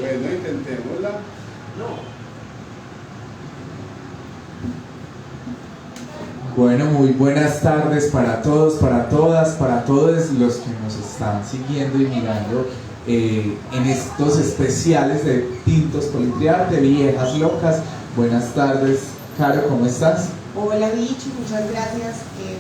Bueno, intentémosla. No. Bueno, muy buenas tardes para todos, para todas, para todos los que nos están siguiendo y mirando en estos especiales de Tintos Politriarte, Viejas Locas. Buenas tardes, Caro, ¿cómo estás? Hola Vichy, muchas gracias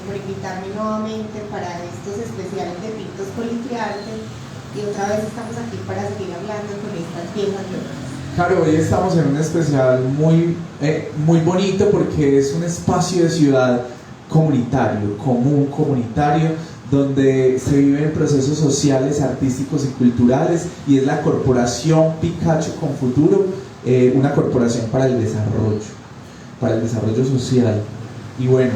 por invitarme nuevamente para estos especiales de Tintos Politriarte y otra vez estamos aquí para seguir hablando con estas viejas locas. Caro, hoy estamos en un especial muy bonito porque es un espacio de ciudad comunitario, común, comunitario, donde se viven procesos sociales, artísticos y culturales, y es la corporación Picacho con Futuro, una corporación para el desarrollo social. Y bueno,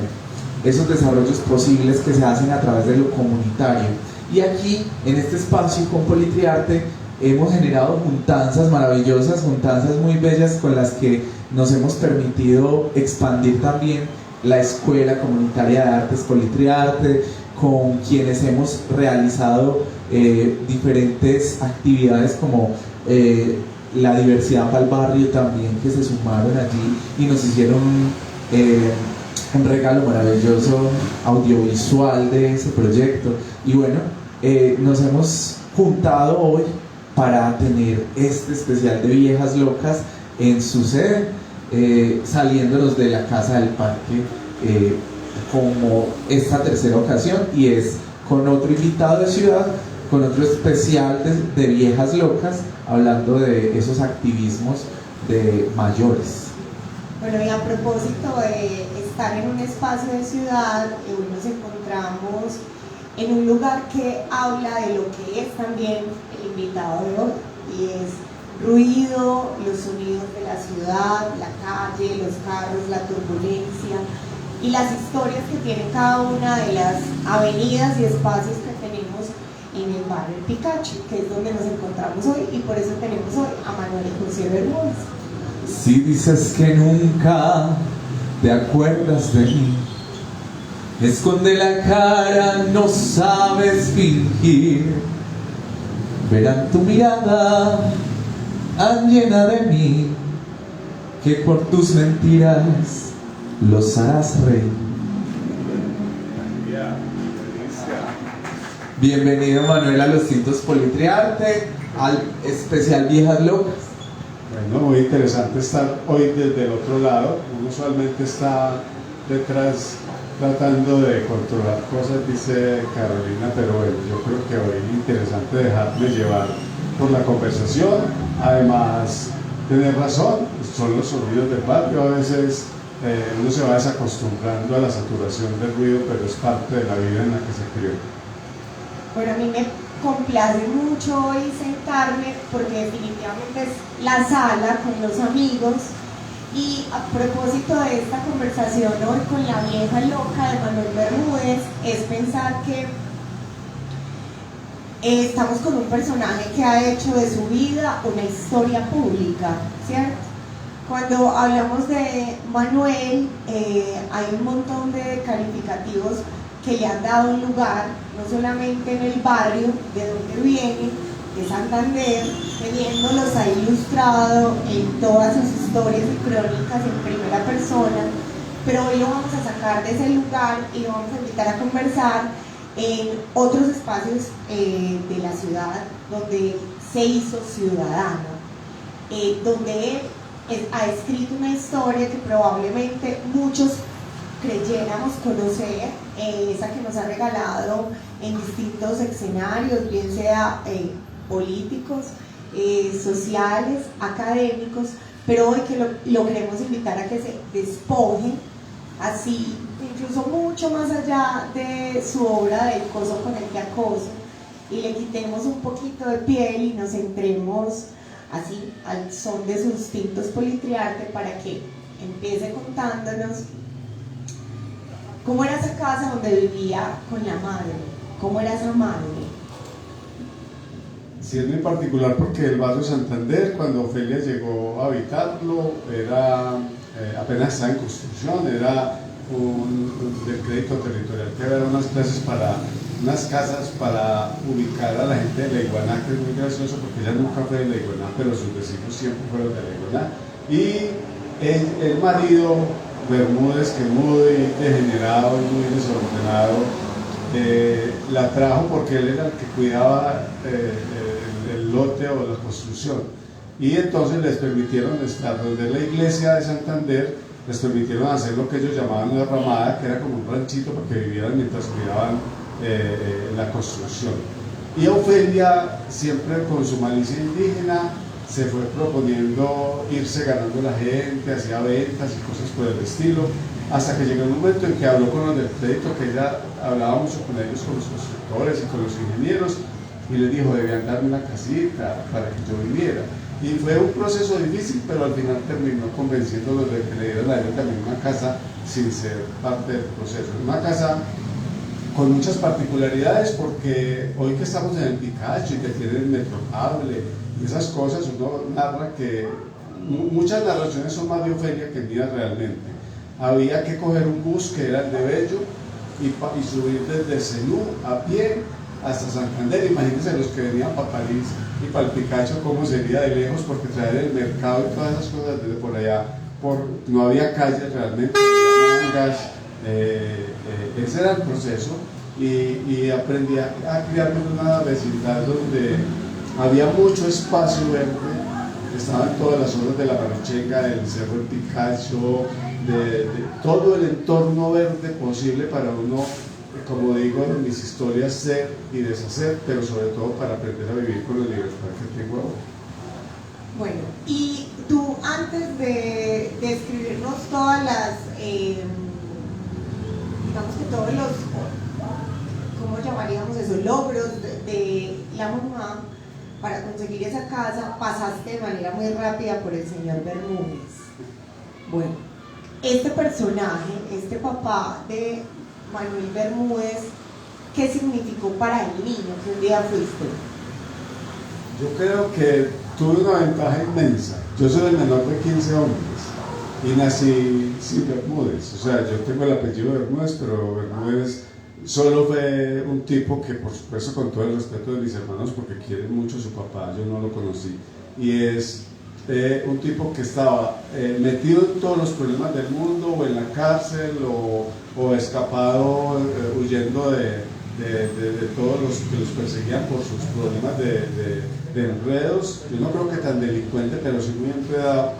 esos desarrollos posibles que se hacen a través de lo comunitario. Y aquí, en este espacio con Politriarte, hemos generado juntanzas maravillosas, juntanzas muy bellas con las que nos hemos permitido expandir también la Escuela Comunitaria de Artes Politriarte, con quienes hemos realizado diferentes actividades como la diversidad para el barrio también, que se sumaron allí y nos hicieron un regalo maravilloso audiovisual de ese proyecto. Y bueno, nos hemos juntado hoy para tener este especial de Viejas Locas en su sede, saliéndonos de la Casa del Parque como esta tercera ocasión, y es con otro invitado de ciudad, con otro especial de Viejas Locas, hablando de esos activismos de mayores. Bueno, y a propósito de estar en un espacio de ciudad, hoy nos encontramos en un lugar que habla de lo que es también el invitado de hoy, y es ruido, los sonidos de la ciudad, la calle, los carros, la turbulencia y las historias que tiene cada una de las avenidas y espacios que tenemos en el barrio Picacho, que es donde nos encontramos hoy, y por eso tenemos hoy a Manuel y José Bermúdez. Si dices que nunca te acuerdas de mí, esconde la cara, no sabes fingir. Verán tu mirada tan llena de mí, que por tus mentiras los harás reír. Bienvenido, Manuel, a los Tintos Politriarte, al especial Viejas Locas. Bueno, muy interesante estar hoy desde el otro lado. Uno usualmente está detrás tratando de controlar cosas, dice Carolina, pero bueno, yo creo que hoy es interesante dejarme llevar por la conversación. Además, tener razón, son los sonidos del barrio. A veces uno se va desacostumbrando a la saturación del ruido, pero es parte de la vida en la que se crió. Bueno, a mí me complace mucho hoy sentarme porque definitivamente es la sala con los amigos. Y a propósito de esta conversación hoy con la vieja loca de Manuel Bermúdez, es pensar que estamos con un personaje que ha hecho de su vida una historia pública, ¿cierto? Cuando hablamos de Manuel, hay un montón de calificativos que le han dado un lugar, no solamente en el barrio de donde viene, de Santander, teniéndolos ahí ilustrado en todas sus historias y crónicas en primera persona, pero hoy lo vamos a sacar de ese lugar y lo vamos a invitar a conversar en otros espacios de la ciudad donde se hizo ciudadano, donde él ha escrito una historia que probablemente muchos creyéramos conocer, esa que nos ha regalado en distintos escenarios, bien sea políticos, sociales, académicos, pero hoy que lo queremos invitar a que se despojen, así, incluso mucho más allá de su obra del coso con el que acoso, y le quitemos un poquito de piel y nos centremos así al son de sus Tintos Politriarte, para que empiece contándonos cómo era esa casa donde vivía con la madre, cómo era esa madre. Sí, es muy particular porque el barrio Santander, cuando Ofelia llegó a habitarlo, era apenas estaba en construcción, era del crédito territorial, que había unas clases para unas casas para ubicar a la gente de La Iguaná, que es muy gracioso porque ella nunca fue de La Iguaná, pero sus vecinos siempre fueron de La Iguaná. Y el marido Bermúdez, que es muy degenerado y muy desordenado, la trajo porque él era el que cuidaba el lote o la construcción, y entonces les permitieron estar donde la iglesia de Santander, les permitieron hacer lo que ellos llamaban una ramada, que era como un ranchito porque vivieran mientras cuidaban la construcción. Y Ofelia, siempre con su malicia indígena, se fue proponiendo irse ganando la gente, hacía ventas y cosas por el estilo, hasta que llegó un momento en que habló con los del crédito, que ella hablaba mucho con ellos, con los constructores y con los ingenieros, y les dijo, debían darme una casita para que yo viviera. Y fue un proceso difícil, pero al final terminó convenciéndolos de que le dieran a ellos también una casa sin ser parte del proceso. Una casa con muchas particularidades, porque hoy que estamos en el Picacho y que tiene el Metrocable y esas cosas, uno narra que muchas narraciones son más de Ofelia que mías realmente. Había que coger un bus que era el de Bello y subir desde Zenú a pie hasta Santander. Imagínense los que venían para París y para el Picacho cómo sería de lejos, porque traer el mercado y todas esas cosas desde por allá, no había calles realmente, no había mangas, ese era el proceso. Y aprendí a criarme en una vecindad donde había mucho espacio verde, estaban todas las zonas de la Marochenga, del Cerro del Picacho, de todo el entorno verde posible para uno, como digo en mis historias, ser y deshacer, pero sobre todo para aprender a vivir con la libertad que tengo ahora. Bueno, y tú antes de escribirnos todas las, digamos que todos los, ¿cómo llamaríamos eso? Logros de la mamá para conseguir esa casa, pasaste de manera muy rápida por el señor Bermúdez. Bueno, este personaje, este papá de Manuel Bermúdez, ¿qué significó para el niño que un día fuiste? Yo creo que tuve una ventaja inmensa. Yo soy el menor de 15 hombres y nací sin Bermúdez. O sea, yo tengo el apellido Bermúdez, pero Bermúdez solo fue un tipo que, por supuesto, con todo el respeto de mis hermanos, porque quieren mucho a su papá, yo no lo conocí, y es un tipo que estaba metido en todos los problemas del mundo, o en la cárcel, o escapado, huyendo de todos los que los perseguían por sus problemas de enredos. Yo no creo que tan delincuente, pero sí muy enredado,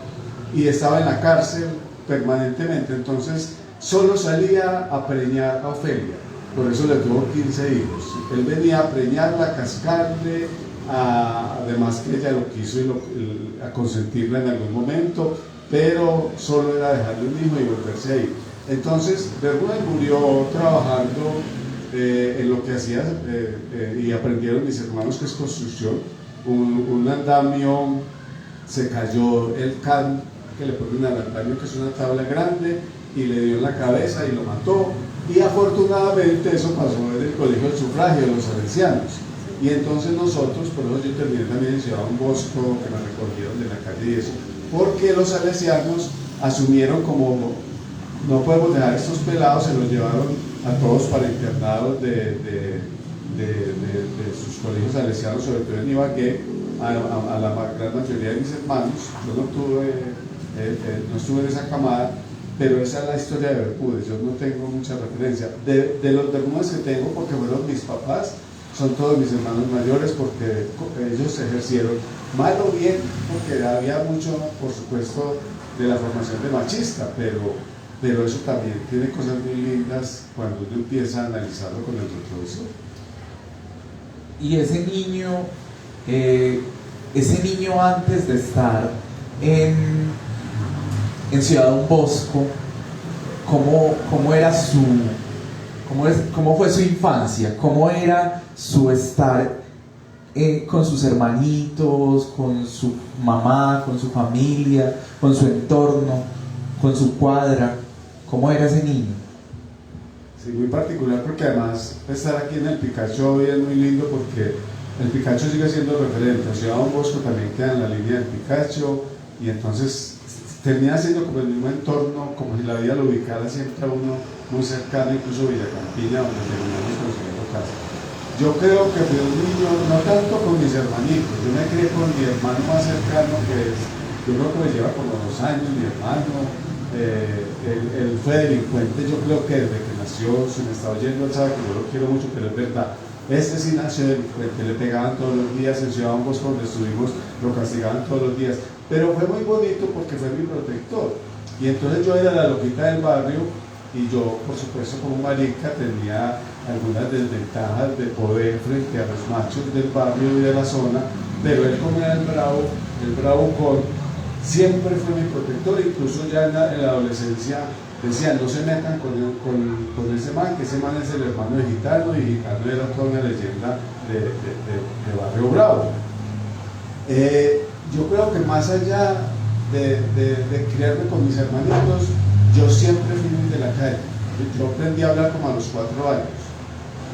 y estaba en la cárcel permanentemente. Entonces solo salía a preñar a Ofelia, por eso le tuvo 15 hijos. Él venía a preñarla, a cascarle, además que ella lo quiso a consentirla en algún momento, pero solo era dejarle un hijo y volverse a ir. Entonces Bermúdez murió trabajando en lo que hacía, y aprendieron mis hermanos, que es construcción. Un andamio, se cayó el can que le ponen al andamio, que es una tabla grande, y le dio en la cabeza y lo mató. Y afortunadamente eso pasó en el colegio del sufragio de los salesianos. Y entonces nosotros, por eso yo terminé también en Ciudad Don Bosco, que me recogieron de la calle y eso, porque los salesianos asumieron como no podemos dejar estos pelados, se los llevaron a todos para internados de sus colegios salesianos, sobre todo en Ibagué, a la gran mayoría de mis hermanos. Yo no estuve en esa camada, pero esa es la historia de Bermúdez. Yo no tengo mucha referencia de los Bermúdez que tengo, porque fueron mis papás, son todos mis hermanos mayores, porque ellos ejercieron mal o bien, porque había mucho, por supuesto, de la formación de machista, pero eso también tiene cosas muy lindas cuando uno empieza a analizarlo con el retrovisor. Y ese niño antes de estar en Ciudad Don Bosco, ¿cómo era cómo fue su infancia? ¿Cómo era su estar con sus hermanitos, con su mamá, con su familia, con su entorno, con su cuadra? ¿Cómo era ese niño? Sí, muy particular, porque además estar aquí en el Picacho hoy es muy lindo, porque el Picacho sigue siendo referente. Ciudad Don Bosco también queda en la línea del Picacho, y entonces termina siendo como el mismo entorno, como si la vida lo ubicara siempre a uno muy cercano, incluso Villa Campina, donde terminamos consiguiendo casa. Yo creo que fui un niño, no tanto con mis hermanitos, yo me crié con mi hermano más cercano, que es, yo creo que me lleva como 2 años, mi hermano. Él fue delincuente, yo creo que desde que nació, si me está oyendo, él sabe que yo lo quiero mucho, pero es verdad. Este sí nació delincuente, le pegaban todos los días, en Ciudad Bosco donde estuvimos, lo castigaban todos los días. Pero fue muy bonito porque fue mi protector. Y entonces yo era la loquita del barrio, y yo, por supuesto, como marica, tenía algunas desventajas de poder frente a los machos del barrio y de la zona, pero él, como era el bravucón, siempre fue mi protector. Incluso ya en la adolescencia decían: no se metan con ese man, que ese man es el hermano de Gitano, y Gitano era toda una leyenda de Barrio Bravo. Yo creo que más allá de criarme con mis hermanitos, yo siempre fui muy de la calle. Yo aprendí a hablar como a los 4 años.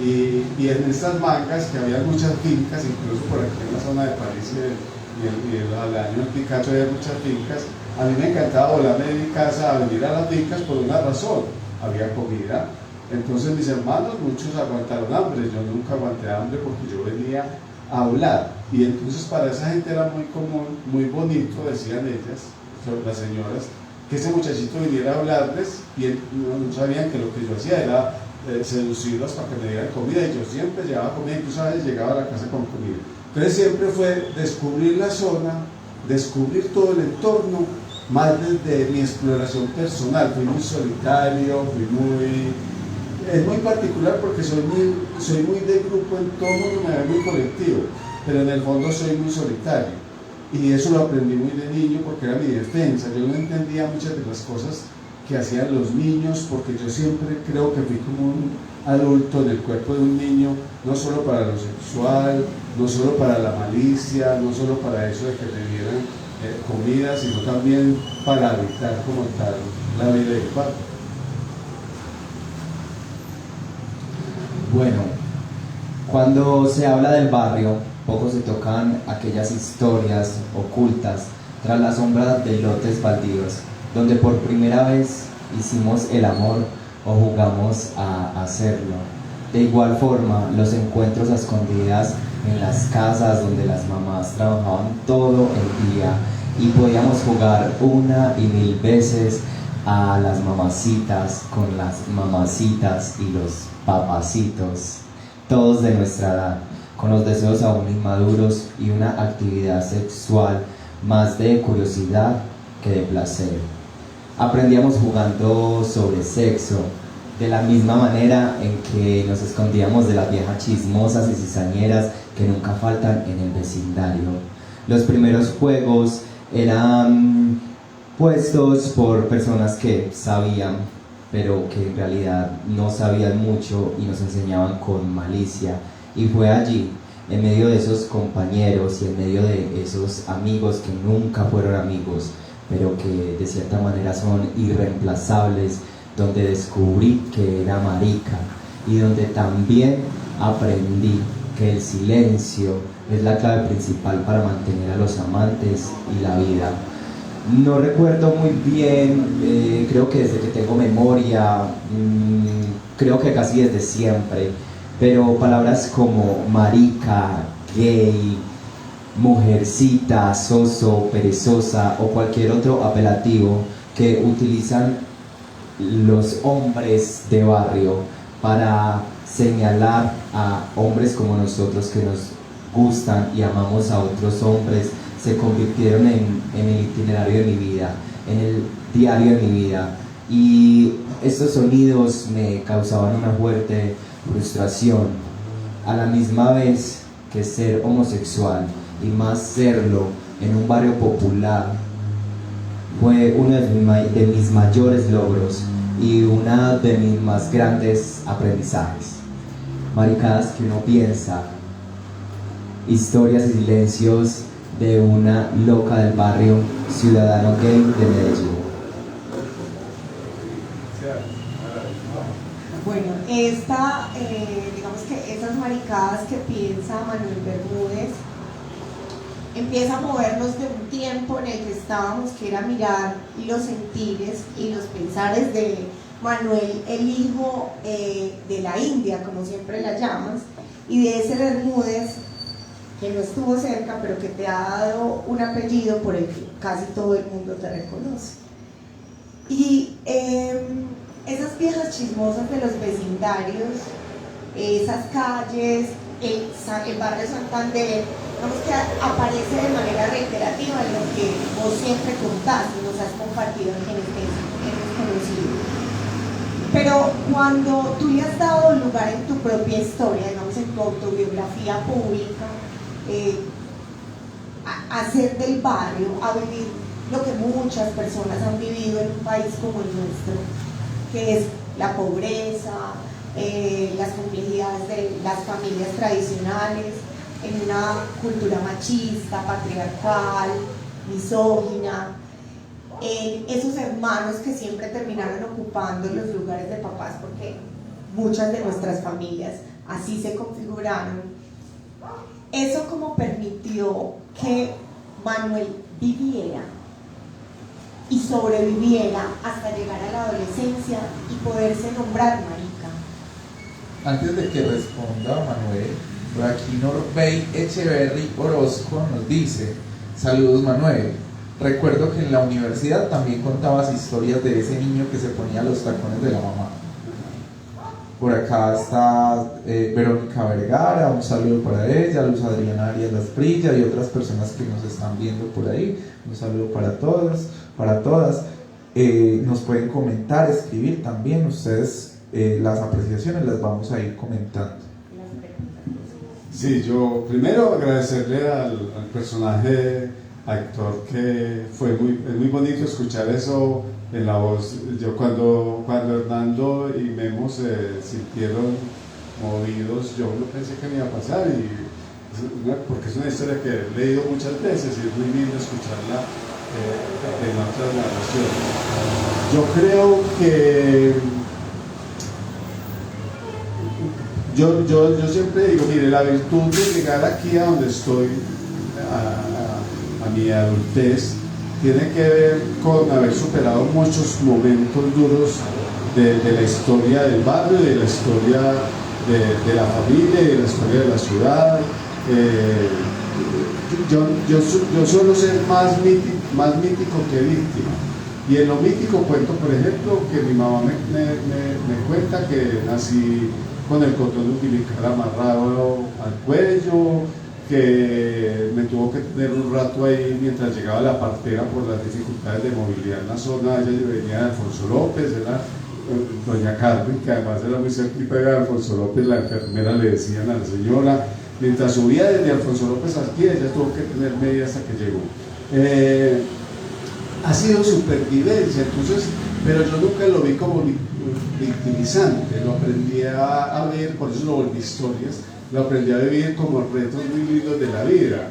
Y en estas mangas, que había muchas fincas, incluso por aquí en la zona de París y al año del Picacho había muchas fincas, a mí me encantaba volarme de mi casa a venir a las fincas por una razón: había comida. Entonces mis hermanos, muchos aguantaron hambre, yo nunca aguanté hambre porque yo venía a hablar. Y entonces para esa gente era muy común, muy bonito, decían ellas, las señoras, que ese muchachito viniera a hablarles, y no sabían que lo que yo hacía era seducirlos para que me dieran comida, y yo siempre llevaba comida, incluso a veces llegaba a la casa con comida. Entonces siempre fue descubrir la zona, descubrir todo el entorno, más desde mi exploración personal. Fui muy solitario, es muy particular porque soy muy de grupo, en todo mundo me ve muy colectivo, pero en el fondo soy muy solitario. Y eso lo aprendí muy de niño porque era mi defensa. Yo no entendía muchas de las cosas que hacían los niños, porque yo siempre creo que fui como un adulto en el cuerpo de un niño, no solo para lo sexual, no solo para la malicia, no solo para eso de que me dieran comida, sino también para habitar como tal la vida del padre. Bueno, cuando se habla del barrio, poco se tocan aquellas historias ocultas tras la sombra de lotes baldíos, donde por primera vez hicimos el amor o jugamos a hacerlo. De igual forma, los encuentros a escondidas en las casas donde las mamás trabajaban todo el día y podíamos jugar una y mil veces a las mamacitas con las mamacitas y los papacitos, todos de nuestra edad, con los deseos aún inmaduros y una actividad sexual más de curiosidad que de placer. Aprendíamos jugando sobre sexo, de la misma manera en que nos escondíamos de las viejas chismosas y cizañeras que nunca faltan en el vecindario. Los primeros juegos eran puestos por personas que sabían, pero que en realidad no sabían mucho y nos enseñaban con malicia. Y fue allí, en medio de esos compañeros y en medio de esos amigos que nunca fueron amigos, pero que de cierta manera son irreemplazables, donde descubrí que era marica y donde también aprendí que el silencio es la clave principal para mantener a los amantes y la vida. No recuerdo muy bien, creo que desde que tengo memoria, creo que casi desde siempre, pero palabras como marica, gay, mujercita, soso, perezosa o cualquier otro apelativo que utilizan los hombres de barrio para señalar a hombres como nosotros que nos gustan y amamos a otros hombres, se convirtieron en el itinerario de mi vida, en el diario de mi vida, y estos sonidos me causaban una fuerte frustración, a la misma vez que ser homosexual, y más serlo en un barrio popular, fue uno de mis mayores logros y una de mis más grandes aprendizajes. Maricadas que uno piensa, historias y silencios de una loca del barrio, ciudadano gay de Medellín. Bueno, digamos que esas maricadas que piensa Manuel Bermúdez empieza a movernos de un tiempo en el que estábamos, que era mirar los sentires y los pensares de Manuel, el hijo de la India, como siempre la llamas, y de ese Bermúdez, que no estuvo cerca, pero que te ha dado un apellido por el que casi todo el mundo te reconoce. Y esas viejas chismosas de los vecindarios, esas calles, el barrio Santander, digamos que aparece de manera reiterativa en lo que vos siempre contás y nos has compartido en quienes hemos conocido. Pero cuando tú le has dado lugar en tu propia historia, digamos en tu autobiografía pública, a ser del barrio, a vivir lo que muchas personas han vivido en un país como el nuestro, que es la pobreza, las complejidades de las familias tradicionales, en una cultura machista, patriarcal, misógina, en esos hermanos que siempre terminaron ocupando los lugares de papás, porque muchas de nuestras familias así se configuraron. Eso como permitió que Manuel viviera y sobreviviera hasta llegar a la adolescencia y poderse nombrar marica. Antes de que responda Manuel, por aquí Norbey Echeverry Orozco nos dice: saludos Manuel, recuerdo que en la universidad también contabas historias de ese niño que se ponía los tacones de la mamá. Por acá está Verónica Vergara, un saludo para ella, Luz Adriana Arias Lasprilla y otras personas que nos están viendo por ahí, un saludo para todos, para todas. Nos pueden comentar, escribir también, ustedes las apreciaciones las vamos a ir comentando. Sí, yo primero agradecerle al personaje actor, que es muy bonito escuchar eso en la voz. Yo cuando Hernando y Memo se sintieron movidos, yo no pensé que me iba a pasar, porque es una historia que he leído muchas veces y es muy lindo escucharla en otras narraciones. Yo creo que yo siempre digo, mire, la virtud de llegar aquí a donde estoy, a mi adultez, tiene que ver con haber superado muchos momentos duros de la historia del barrio, de la historia de la familia y de la historia de la ciudad. Yo suelo ser más mítico que víctima. Y en lo mítico cuento, por ejemplo, que mi mamá me cuenta que nací con el cordón umbilical amarrado al cuello, que me tuvo que tener un rato ahí mientras llegaba la partera por las dificultades de movilidad en la zona. Ella venía de Alfonso López, era doña Carmen, que además era muy cerquita de Alfonso López, la enfermera le decían a la señora. Mientras subía desde Alfonso López aquí, ella tuvo que tener media hasta que llegó. Ha sido supervivencia, entonces, pero yo nunca lo vi como victimizante, lo aprendí a ver, por eso lo volví historias, lo aprendí a vivir como retos muy lindos de la vida,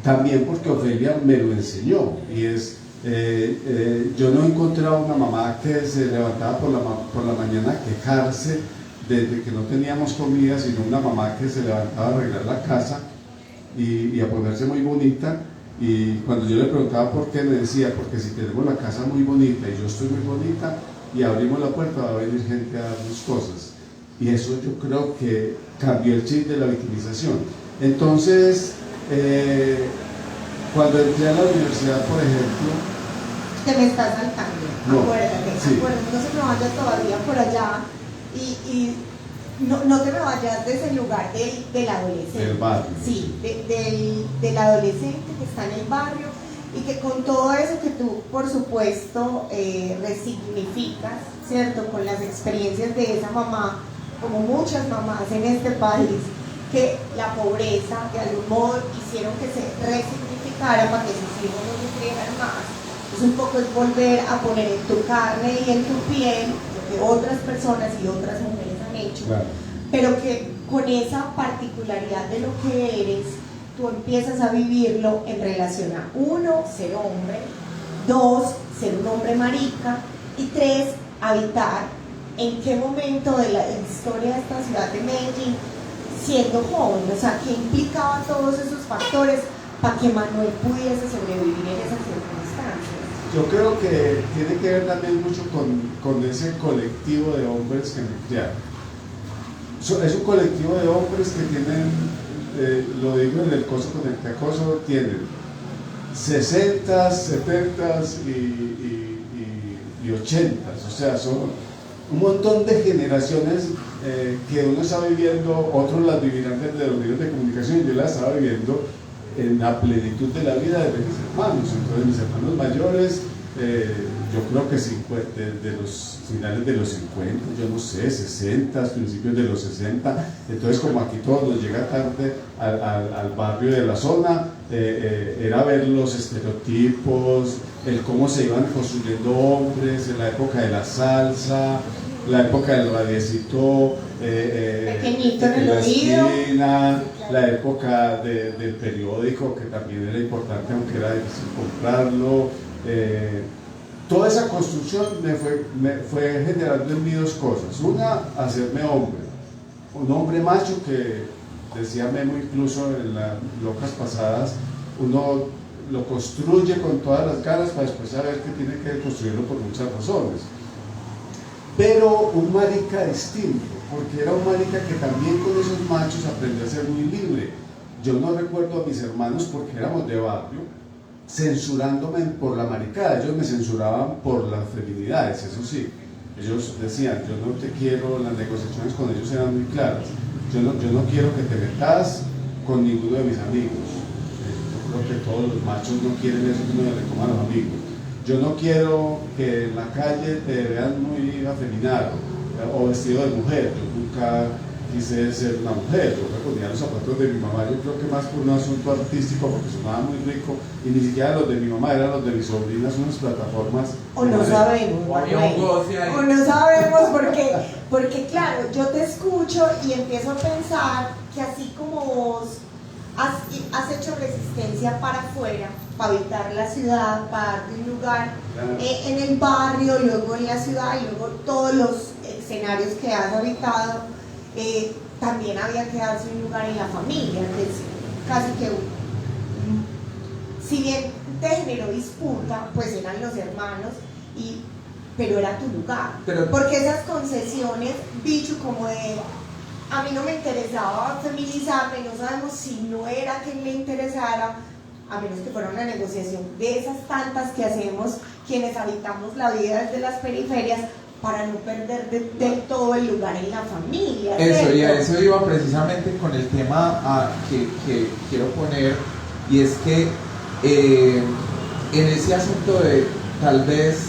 también porque Ofelia me lo enseñó, y es, yo no he encontrado una mamá que se levantaba por la mañana a quejarse desde que no teníamos comida, sino una mamá que se levantaba a arreglar la casa y a ponerse muy bonita. Y cuando yo le preguntaba por qué, me decía, porque si tenemos la casa muy bonita y yo estoy muy bonita y abrimos la puerta, va a venir gente a darnos cosas. Y eso yo creo que cambió el chip de la victimización. Entonces, cuando entré a la universidad, por ejemplo... Te me estás saltando, no, acuérdate, sí. no se me vaya todavía por allá y no te me vayas desde el lugar del adolescente. Del barrio. Sí, del adolescente que está en el barrio y que con todo eso que tú, por supuesto, resignificas, ¿cierto? Con las experiencias de esa mamá, como muchas mamás en este país, que la pobreza de algún modo hicieron que se resignificara para que sus hijos no sufrieran más. Es un poco es volver a poner en tu carne y en tu piel lo que otras personas y otras mujeres han hecho, claro, pero que con esa particularidad de lo que eres, tú empiezas a vivirlo en relación a 1, ser hombre, 2, ser un hombre marica, y 3, habitar en qué momento de la historia de esta ciudad de Medellín, siendo joven, o sea, que implicaba todos esos factores para que Manuel pudiese sobrevivir en esas circunstancias. Yo creo que tiene que ver también mucho con ese colectivo de hombres que me criaron. Es un colectivo de hombres que tienen, lo digo en el coso con el que acoso, tienen 60, 70 y 80, o sea, son un montón de generaciones que uno está viviendo, otros las vivirán desde los medios de comunicación, yo las estaba viviendo en la plenitud de la vida de mis hermanos. Entonces mis hermanos mayores, yo creo que desde los finales de los 50, yo no sé, 60, principios de los 60, entonces como aquí todos nos llega tarde al barrio de la zona, era ver los estereotipos, el cómo se iban construyendo hombres, en la época de la salsa, la época del radiecito pequeñito en el la oído, esquina, la época del periódico, que también era importante aunque era difícil comprarlo. Toda esa construcción me fue generando en mí dos cosas. Una, hacerme hombre, un hombre macho que, decía Memo incluso en las locas pasadas, uno lo construye con todas las ganas para después saber que tiene que construirlo por muchas razones. Pero un marica distinto, porque era un marica que también con esos machos aprendió a ser muy libre. Yo no recuerdo a mis hermanos, porque éramos de barrio, censurándome por la maricada. Ellos me censuraban por las feminidades, eso sí. Ellos decían, yo no te quiero, las negociaciones con ellos eran muy claras. Yo no quiero que te metas con ninguno de mis amigos. Yo creo que todos los machos no quieren eso, que uno le coma a los amigos. Yo no quiero que en la calle te vean muy afeminado o vestido de mujer. Yo nunca quise ser una mujer. Yo me ponía los zapatos de mi mamá, yo creo que más por un asunto artístico, porque sonaba muy rico, y ni siquiera los de mi mamá, eran los de mis sobrinas, unas plataformas. o no sabemos, o no sabemos porque claro, yo te escucho y empiezo a pensar que así como vos has hecho resistencia para afuera, para habitar la ciudad, para darte un lugar en el barrio, luego en la ciudad y luego todos los escenarios que has habitado, también había que darse un lugar en la familia, que es casi que si bien te generó disputa, pues eran los hermanos, pero era tu lugar. Porque esas concesiones, bicho, como de a mí no me interesaba feminizarme, no sabemos si no era que le interesara, a menos que fuera una negociación de esas tantas que hacemos quienes habitamos la vida desde las periferias, para no perder del todo el lugar en la familia. Eso, y a eso iba precisamente con el tema que quiero poner, y es que en ese asunto de tal vez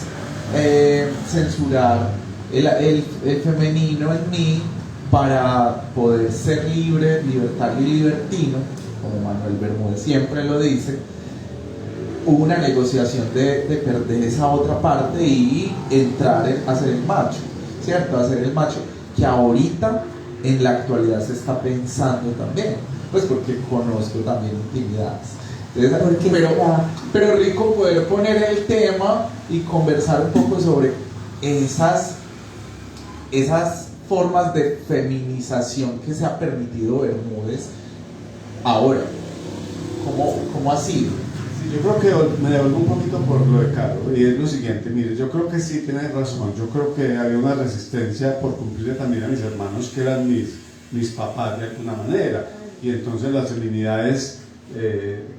censurar el femenino en mí para poder ser libre, libertario y libertino, como Manuel Bermúdez siempre lo dice, hubo una negociación de perder esa otra parte y entrar a ser el macho, ¿cierto? A ser el macho, que ahorita en la actualidad se está pensando también, pues porque conozco también intimidades. Entonces, pero rico poder poner el tema y conversar un poco sobre esas formas de feminización que se ha permitido Bermúdez ahora. ¿Cómo ha sido? Yo creo que me devuelvo un poquito por lo de Caro, y es lo siguiente, mire, yo creo que sí tienes razón, yo creo que había una resistencia por cumplirle también a mis hermanos, que eran mis papás de alguna manera, y entonces las feminidades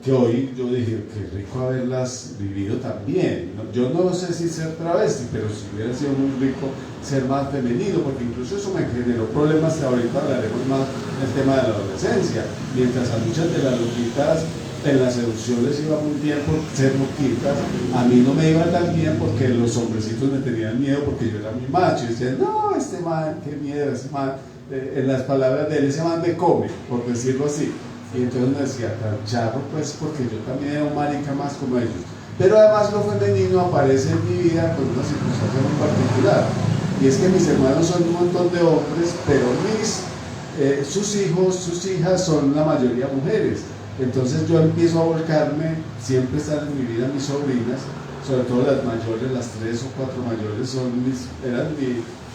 que hoy yo dije, qué rico haberlas vivido también. Yo no sé si ser travesti, pero si hubiera sido muy rico ser más femenino, porque incluso eso me generó problemas que ahorita hablaremos más del tema de la adolescencia, mientras a muchas de las loquitas en las seducción les iba muy bien por ser loquitas, a mí no me iba tan bien porque los hombrecitos me tenían miedo porque yo era muy macho y decían, no, este man, qué miedo, este man, en las palabras de él, ese man me come, por decirlo así. Y entonces me decía, tan charro, pues porque yo también era un marica más como ellos. Pero además lo femenino aparece en mi vida con una circunstancia muy particular, y es que mis hermanos son un montón de hombres, pero sus hijos, sus hijas son la mayoría mujeres. Entonces yo empiezo a volcarme, siempre están en mi vida mis sobrinas, sobre todo las mayores, las 3 o 4 mayores eran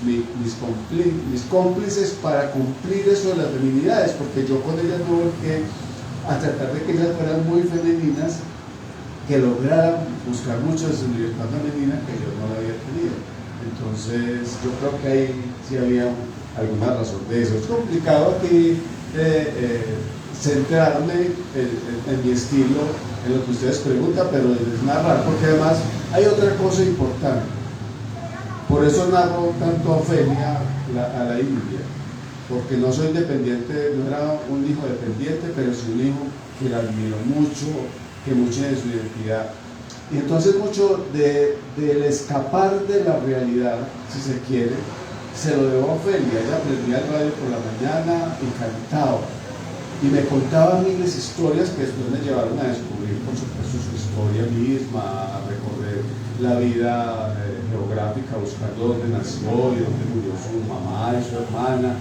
mis cómplices para cumplir eso de las feminidades, porque yo con ellas me volqué a tratar de que ellas fueran muy femeninas que lograran buscar mucho de su libertad femenina que yo no la había tenido. Entonces yo creo que ahí sí había alguna razón de eso. Es complicado aquí centrarme en mi estilo, en lo que ustedes preguntan, pero es narrar, porque además hay otra cosa importante. Por eso narro tanto a Ofelia, a la India, porque no soy dependiente, no era un hijo dependiente, pero sí un hijo que la admiro mucho, que mucho de su identidad. Y entonces mucho del escapar de la realidad, si se quiere, se lo debo a Ofelia. Ella aprendía el radio por la mañana y cantaba. Y me contaba miles de historias que después me llevaron a descubrir, por supuesto, su historia misma, a recorrer la vida geográfica, buscando dónde nació y dónde murió su mamá y su hermana.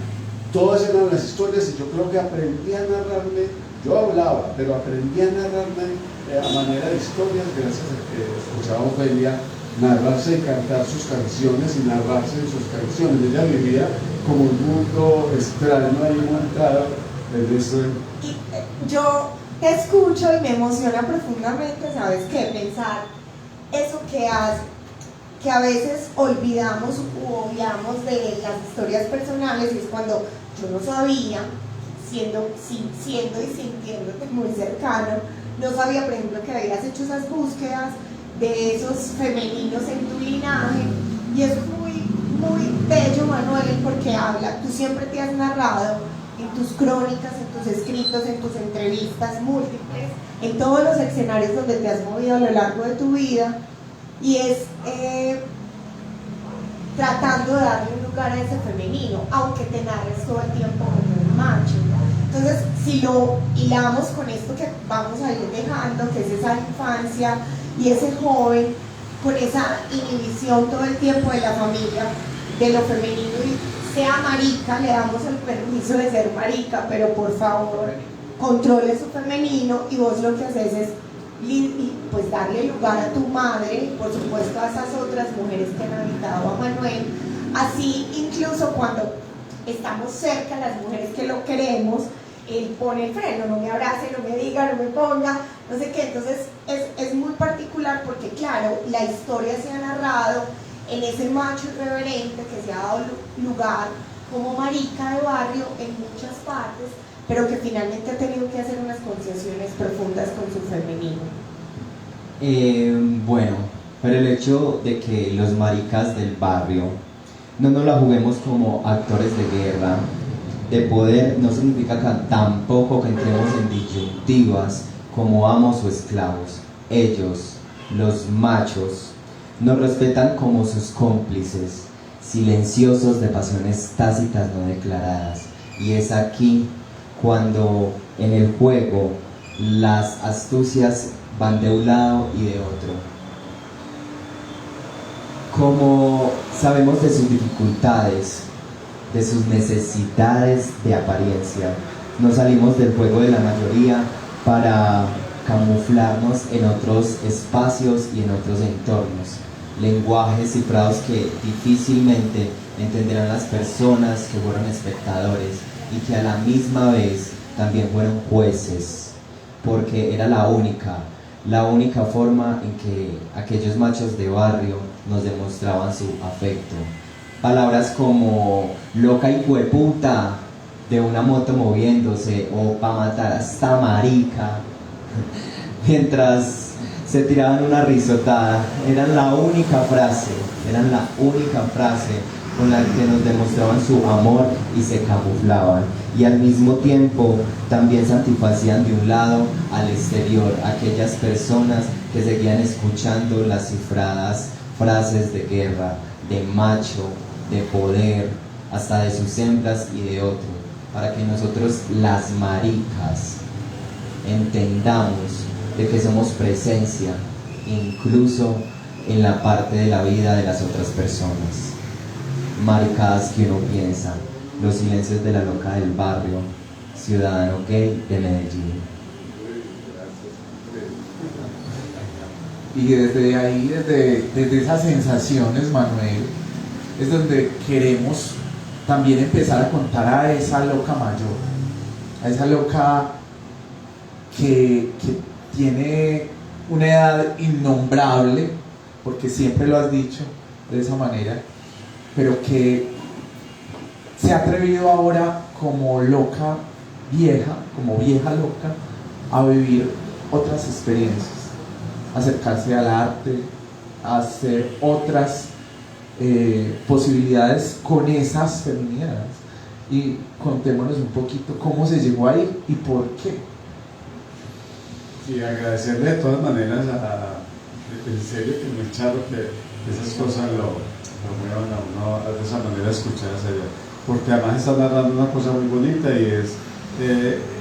Todas eran las historias y yo creo que aprendí a narrarme. Yo hablaba, pero aprendí a narrarme a manera de historias gracias a que escuchaba a Ofelia narrarse y cantar sus canciones y narrarse en sus canciones. Ella vivía como un mundo extraño ahí montado en eso. Y yo te escucho y me emociona profundamente, ¿sabes qué? Pensar eso que hace, que a veces olvidamos u obviamos de las historias personales, y es cuando yo no sabía, siendo y sintiéndote muy cercano, no sabía, por ejemplo, que habías hecho esas búsquedas de esos femeninos en tu linaje, y es muy, muy bello, Manuel, porque tú siempre te has narrado en tus crónicas, en tus escritos, en tus entrevistas múltiples, en todos los escenarios donde te has movido a lo largo de tu vida, y es tratando de darle un lugar a ese femenino, aunque te narres todo el tiempo como un macho. Entonces, si lo hilamos con esto que vamos a ir dejando, que es esa infancia y ese joven con esa inhibición todo el tiempo de la familia, de lo femenino, y sea marica, le damos el permiso de ser marica, pero por favor, controle su femenino, y vos lo que haces es pues darle lugar a tu madre, por supuesto a esas otras mujeres que han habitado a Manuel, así incluso cuando estamos cerca, las mujeres que lo queremos, él pone el freno, no me abrace, no me diga, no me ponga, no sé qué. Entonces es muy particular porque claro, la historia se ha narrado en ese macho irreverente que se ha dado lugar como marica de barrio en muchas partes, pero que finalmente ha tenido que hacer unas concesiones profundas con su femenino. Bueno, pero el hecho de que los maricas del barrio no nos la juguemos como actores de guerra, de poder, no significa tampoco que entremos en disyuntivas como amos o esclavos. Ellos, los machos, nos respetan como sus cómplices, silenciosos de pasiones tácitas no declaradas. Y es aquí cuando en el juego las astucias van de un lado y de otro. Como sabemos de sus dificultades, de sus necesidades de apariencia, nos salimos del juego de la mayoría para camuflarnos en otros espacios y en otros entornos, lenguajes cifrados que difícilmente entenderán las personas que fueron espectadores y que a la misma vez también fueron jueces, porque era la única forma en que aquellos machos de barrio nos demostraban su afecto. Palabras como loca y hueputa de una moto moviéndose, o pa' matar a esta marica, mientras se tiraban una risotada, eran la única frase con la que nos demostraban su amor y se camuflaban, y al mismo tiempo también satisfacían de un lado al exterior aquellas personas que seguían escuchando las cifradas frases de guerra, de macho, de poder, hasta de sus hembras y de otro, para que nosotros las maricas entendamos de que somos presencia incluso en la parte de la vida de las otras personas. Maricadas que uno piensa, los silencios de la loca del barrio, ciudadano gay de Medellín. Y desde ahí, desde esas sensaciones, Manuel, es donde queremos también empezar a contar a esa loca mayor, a esa loca que tiene una edad innombrable, porque siempre lo has dicho de esa manera, pero que se ha atrevido ahora como loca vieja, como vieja loca, a vivir otras experiencias, a acercarse al arte, a hacer otras posibilidades con esas feminidades. Y contémonos un poquito cómo se llegó ahí y por qué. Y agradecerle de todas maneras en serio que muy charro que esas cosas lo muevan a uno de esa manera escuchadas allá, porque además está narrando una cosa muy bonita y es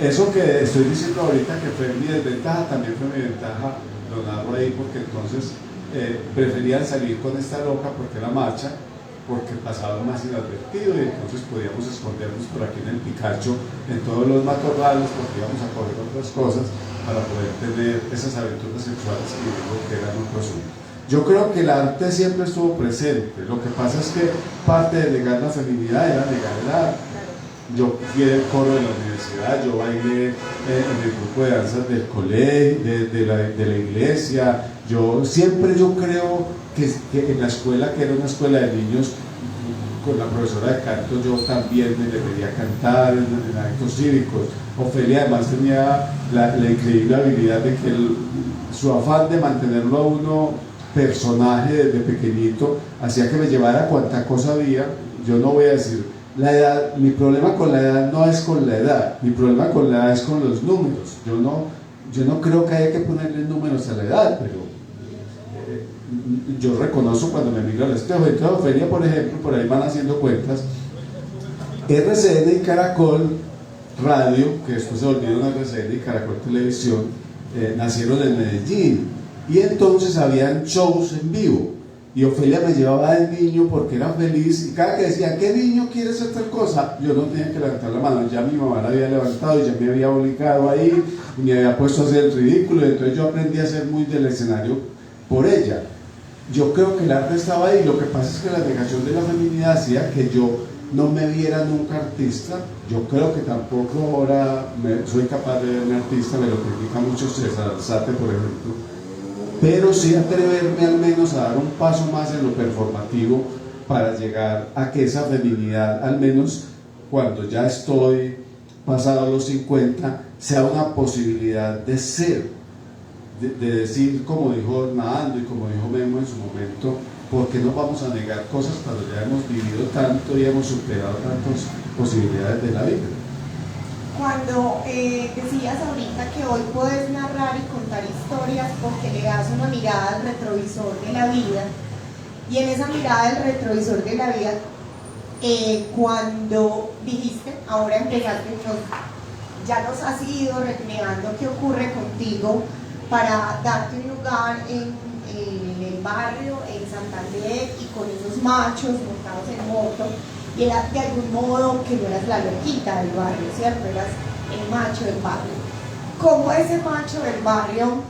eso que estoy diciendo ahorita que fue mi desventaja, también fue mi ventaja, lo narro ahí porque entonces preferían salir con esta loca porque era macha, porque pasaba más inadvertido y entonces podíamos escondernos por aquí en el Picacho, en todos los matorrales, porque íbamos a coger otras cosas para poder tener esas aventuras sexuales que digo que eran otro asunto. Yo creo que el arte siempre estuvo presente, lo que pasa es que parte de negar la feminidad era negar el arte. Yo fui del coro de la universidad, yo bailé en el grupo de danzas del colegio, de la iglesia. Yo creo que en la escuela, que era una escuela de niños, con la profesora de canto, yo también me debería cantar en actos cívicos. Ofelia además tenía la increíble habilidad de que su afán de mantenerlo a uno personaje desde pequeñito hacía que me llevara cuanta cosa había. Yo no voy a decir la edad, mi problema con la edad no es con la edad, mi problema con la edad es con los números. Yo no creo que haya que ponerle números a la edad, pero yo reconozco cuando me miro al espejo. Entonces Ofelia, por ejemplo, por ahí van haciendo cuentas, RCN y Caracol Radio, que después se volvieron RCN y Caracol Televisión, nacieron en Medellín, y entonces habían shows en vivo, y Ofelia me llevaba de niño porque era feliz, y cada que decía, ¿qué niño quiere hacer tal cosa? Yo no tenía que levantar la mano, ya mi mamá la había levantado y ya me había obligado a ir, y me había puesto a hacer el ridículo, y entonces yo aprendí a ser muy del escenario por ella. Yo creo que el arte estaba ahí, lo que pasa es que la negación de la feminidad hacía que yo no me viera nunca artista. Yo creo que tampoco ahora soy capaz de verme artista, me lo critica mucho César Alzate, por ejemplo, pero sí atreverme al menos a dar un paso más en lo performativo para llegar a que esa feminidad, al menos cuando ya estoy pasado a los 50, sea una posibilidad de ser. De decir, como dijo Nando y como dijo Memo en su momento, ¿por qué no vamos a negar cosas cuando ya hemos vivido tanto y hemos superado tantas posibilidades de la vida? Cuando decías ahorita que hoy puedes narrar y contar historias porque le das una mirada al retrovisor de la vida, y en esa mirada del retrovisor de la vida, cuando dijiste, ahora empezaste, ya nos has ido recreando qué ocurre contigo para darte un lugar en el barrio, en Santander, y con esos machos montados en moto, y era de algún modo que no eras la loquita del barrio, ¿cierto? Eras el macho del barrio. ¿Cómo ese macho del barrio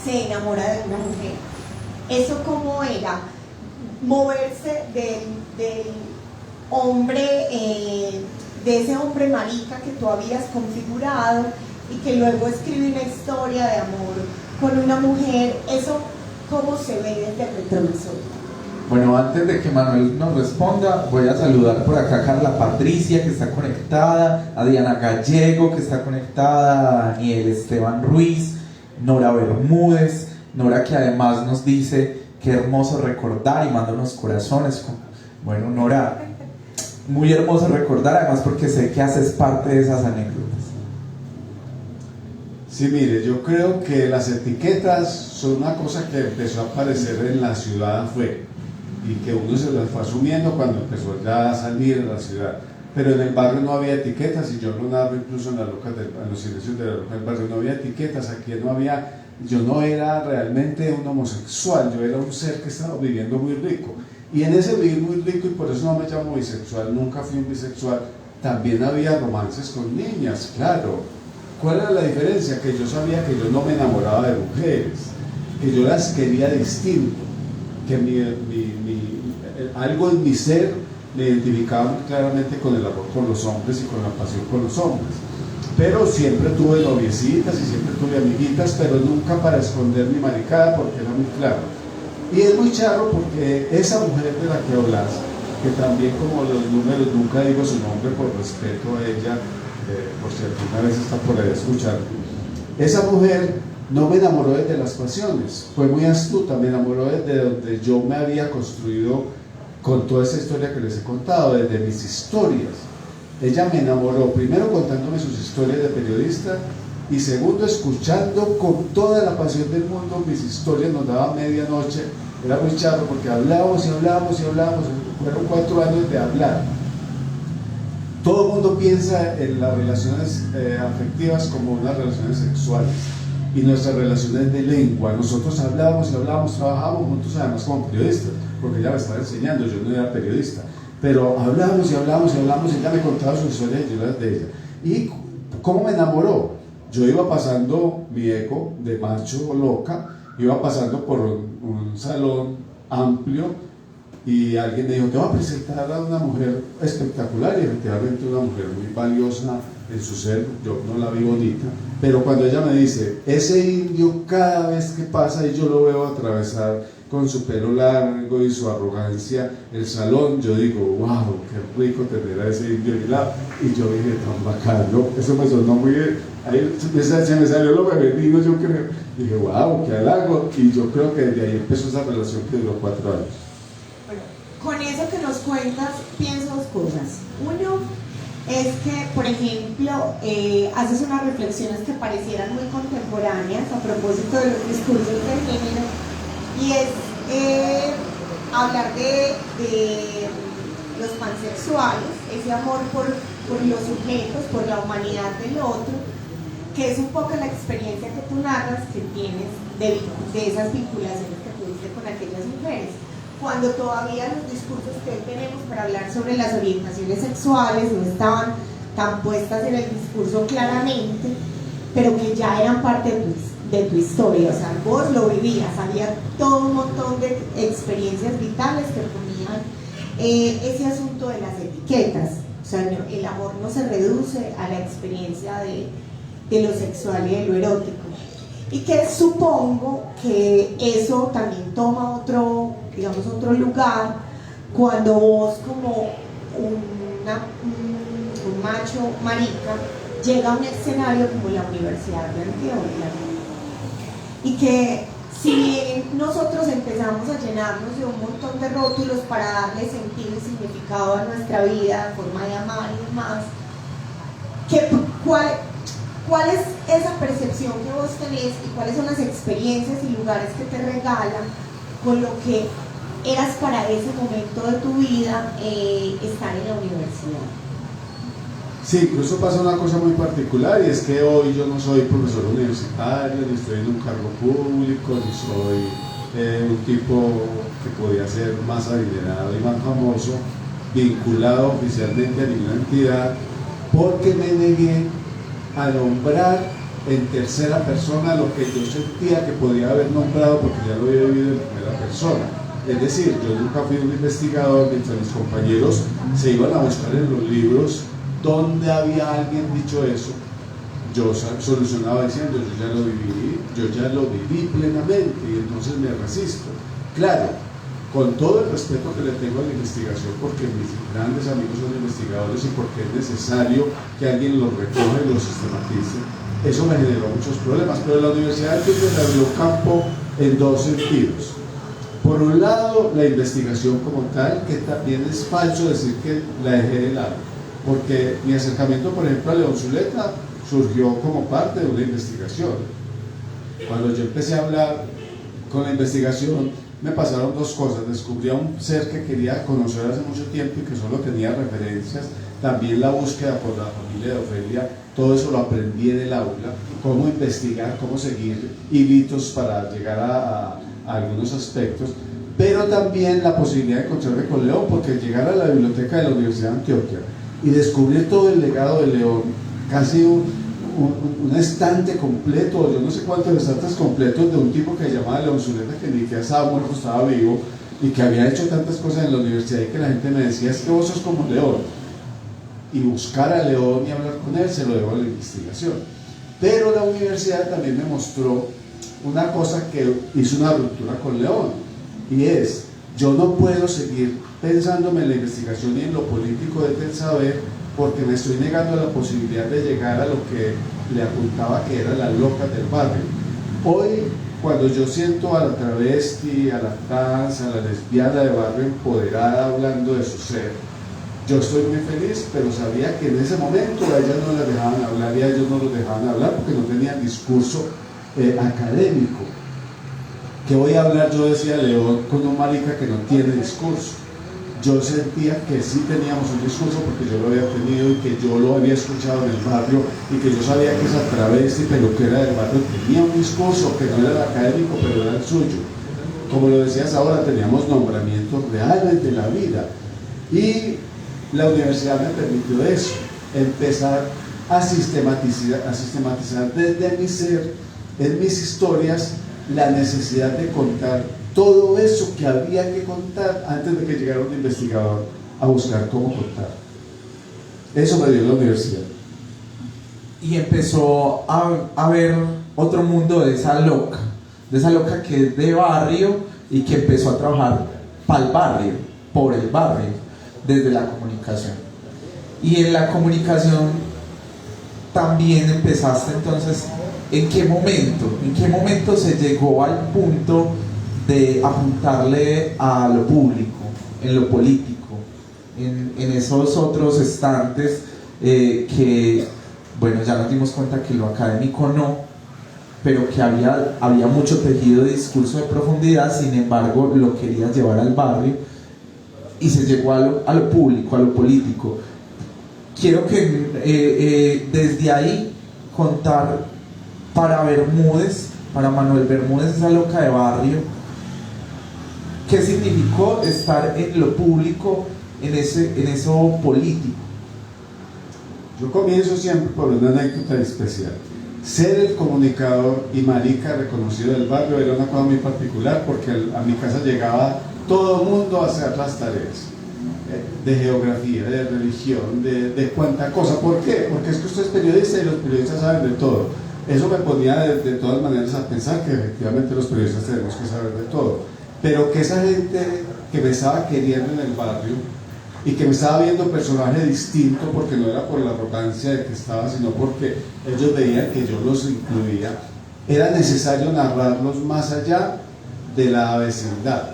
se enamora de una mujer? ¿Eso cómo era? Moverse del hombre, de ese hombre marica que tú habías configurado, y que luego escribe una historia de amor con una mujer. ¿Eso cómo se ve desde el retrovisor? Bueno, antes de que Manuel nos responda, voy a saludar por acá a Carla Patricia, que está conectada, a Diana Gallego, que está conectada, a Daniel Esteban Ruiz, Nora Bermúdez, Nora, que además nos dice qué hermoso recordar y manda unos corazones. Bueno, Nora, muy hermoso recordar, además porque sé que haces parte de esas anécdotas. Sí, mire, yo creo que las etiquetas son una cosa que empezó a aparecer en la ciudad afuera y que uno se las fue asumiendo cuando empezó ya a salir de la ciudad, pero en el barrio no había etiquetas, y yo lo narro incluso en los silencios de la loca del barrio, no había etiquetas, aquí no había, yo no era realmente un homosexual, yo era un ser que estaba viviendo muy rico, y en ese vivir muy rico, y por eso no me llamo bisexual, nunca fui un bisexual, también había romances con niñas, claro. ¿Cuál era la diferencia? Que yo sabía que yo no me enamoraba de mujeres, que yo las quería distinto, que algo en mi ser me identificaba muy claramente con el amor por los hombres y con la pasión por los hombres. pero siempre tuve noviecitas y siempre tuve amiguitas, pero nunca para esconder mi maricada porque era muy claro. Y es muy charro porque esa mujer de la que hablas, que también como los números, nunca digo su nombre por respeto a ella, por si alguna vez está por ahí escuchando, esa mujer no me enamoró desde las pasiones, fue muy astuta, me enamoró desde donde yo me había construido con toda esa historia que les he contado, desde mis historias. Ella me enamoró primero contándome sus historias de periodista y segundo escuchando con toda la pasión del mundo mis historias. Nos daba medianoche, era muy charro porque hablábamos y hablábamos y hablábamos, fueron 4 años de hablar. Todo el mundo piensa en las relaciones afectivas como unas relaciones sexuales y nuestras relaciones de lengua. Nosotros hablábamos y hablábamos, trabajábamos juntos además como periodistas, porque ella me estaba enseñando, yo no era periodista, pero hablábamos y hablábamos y hablábamos y ella me contaba sus historias y yo las de ella. ¿Y cómo me enamoró? Yo iba pasando mi ego de macho loca, iba pasando por un salón amplio y alguien me dijo, te voy a presentar a una mujer espectacular, y efectivamente una mujer muy valiosa en su ser. Yo no la vi bonita, pero cuando ella me dice, ese indio cada vez que pasa y yo lo veo atravesar con su pelo largo y su arrogancia el salón, yo digo, wow, qué rico tener a ese indio a mi lado. Y yo dije, tan bacano, eso me sonó muy bien, ahí se me salió lo femenino, yo creo. Dije, wow, qué halago. Y yo creo que desde ahí empezó esa relación que duró 4 años. Con eso que nos cuentas, pienso 2 cosas. Uno es que, por ejemplo, haces unas reflexiones que parecieran muy contemporáneas a propósito de los discursos de género, y es hablar de los pansexuales, ese amor por los sujetos, por la humanidad del otro, que es un poco la experiencia que tú narras que tienes de esas vinculaciones que tuviste con aquellas mujeres, cuando todavía los discursos que hoy tenemos para hablar sobre las orientaciones sexuales no estaban tan puestas en el discurso claramente, pero que ya eran parte de tu historia. O sea, vos lo vivías, había todo un montón de experiencias vitales que ponían ese asunto de las etiquetas. O sea, el amor no se reduce a la experiencia de lo sexual y de lo erótico. Y que supongo que eso también toma otro lugar cuando vos, como un macho marica, llega a un escenario como la Universidad de Antioquia, y que si bien nosotros empezamos a llenarnos de un montón de rótulos para darle sentido y significado a nuestra vida, forma de amar y demás, ¿cuál es esa percepción que vos tenés y cuáles son las experiencias y lugares que te regalan con lo que eras para ese momento de tu vida estar en la universidad? Sí, incluso pasa una cosa muy particular, y es que hoy yo no soy profesor universitario, ni estoy en un cargo público, ni soy un tipo que podía ser más adinerado y más famoso, vinculado oficialmente a ninguna entidad, porque me negué a nombrar en tercera persona lo que yo sentía que podía haber nombrado, porque ya lo había vivido en primera persona. Es decir, yo nunca fui un investigador, mientras mis compañeros se iban a buscar en los libros donde había alguien dicho eso. Yo solucionaba diciendo, yo ya lo viví plenamente, y entonces me resisto. Claro, con todo el respeto que le tengo a la investigación, porque mis grandes amigos son investigadores y porque es necesario que alguien los recoja y los sistematice, eso me generó muchos problemas. Pero la Universidad de Antioquia abrió campo en 2 sentidos. Por un lado, la investigación como tal, que también es falso decir que la dejé de lado, porque mi acercamiento, por ejemplo, a León Zuleta surgió como parte de una investigación. Cuando yo empecé a hablar con la investigación, me pasaron 2 cosas. Descubrí a un ser que quería conocer hace mucho tiempo y que solo tenía referencias. También la búsqueda por la familia de Ofelia, todo eso lo aprendí en el aula, cómo investigar, cómo seguir hilitos para llegar a algunos aspectos, pero también la posibilidad de encontrarme con León, porque llegar a la biblioteca de la Universidad de Antioquia y descubrir todo el legado de León, casi un estante completo, yo no sé cuántos estantes completos de un tipo que se llamaba León Zuleta, que ni que estaba muerto, estaba vivo, y que había hecho tantas cosas en la universidad, y que la gente me decía, es que vos sos como León. y buscar a León y hablar con él, se lo debo a la investigación. Pero la universidad también me mostró una cosa que hizo una ruptura con León, y es, yo no puedo seguir pensándome en la investigación y en lo político del saber, porque me estoy negando a la posibilidad de llegar a lo que le apuntaba que era las locas del barrio. Hoy, cuando yo siento a la travesti, a la trans, a la lesbiana de barrio empoderada hablando de su ser, yo estoy muy feliz, pero sabía que en ese momento a ellas no las dejaban hablar y a ellos no los dejaban hablar porque no tenían discurso académico. ¿Qué voy a hablar yo, decía León, con un marica que no tiene discurso? Yo sentía que sí teníamos un discurso porque yo lo había tenido y que yo lo había escuchado en el barrio y que yo sabía que esa travesti peluquera del barrio tenía un discurso que no era el académico, pero era el suyo. Como lo decías ahora, teníamos nombramientos reales de la vida, y la universidad me permitió eso, empezar a sistematizar desde mi ser, en mis historias, la necesidad de contar todo eso que había que contar antes de que llegara un investigador a buscar cómo contar. Eso me dio la universidad. Y empezó a ver otro mundo de esa loca que es de barrio y que empezó a trabajar para el barrio, por el barrio, desde la comunicación. Y en la comunicación también empezaste entonces, ¿en qué momento se llegó al punto de apuntarle a lo público, en lo político, en esos otros estantes que, bueno, ya nos dimos cuenta que lo académico no, pero que había mucho tejido de discurso de profundidad, sin embargo lo querías llevar al barrio y se llegó a lo público, a lo político? Quiero que desde ahí contar para Manuel Bermúdez, esa loca de barrio, ¿qué significó estar en lo público, en eso político? Yo comienzo siempre por una anécdota especial. Ser el comunicador y marica reconocido del barrio era una cosa muy particular, porque a mi casa llegaba todo el mundo a hacer las tareas de geografía, de religión, de cuánta cosa. ¿Por qué? Porque es que usted es periodista y los periodistas saben de todo. Eso me ponía de todas maneras a pensar que efectivamente los periodistas tenemos que saber de todo, pero que esa gente que me estaba queriendo en el barrio y que me estaba viendo personaje distinto, porque no era por la arrogancia de que estaba, sino porque ellos veían que yo los incluía, era necesario narrarlos más allá de la vecindad.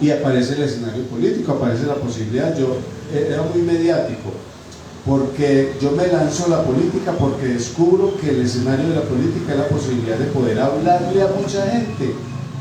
Y aparece el escenario político, aparece la posibilidad. Yo era muy mediático, porque yo me lanzo a la política porque descubro que el escenario de la política es la posibilidad de poder hablarle a mucha gente,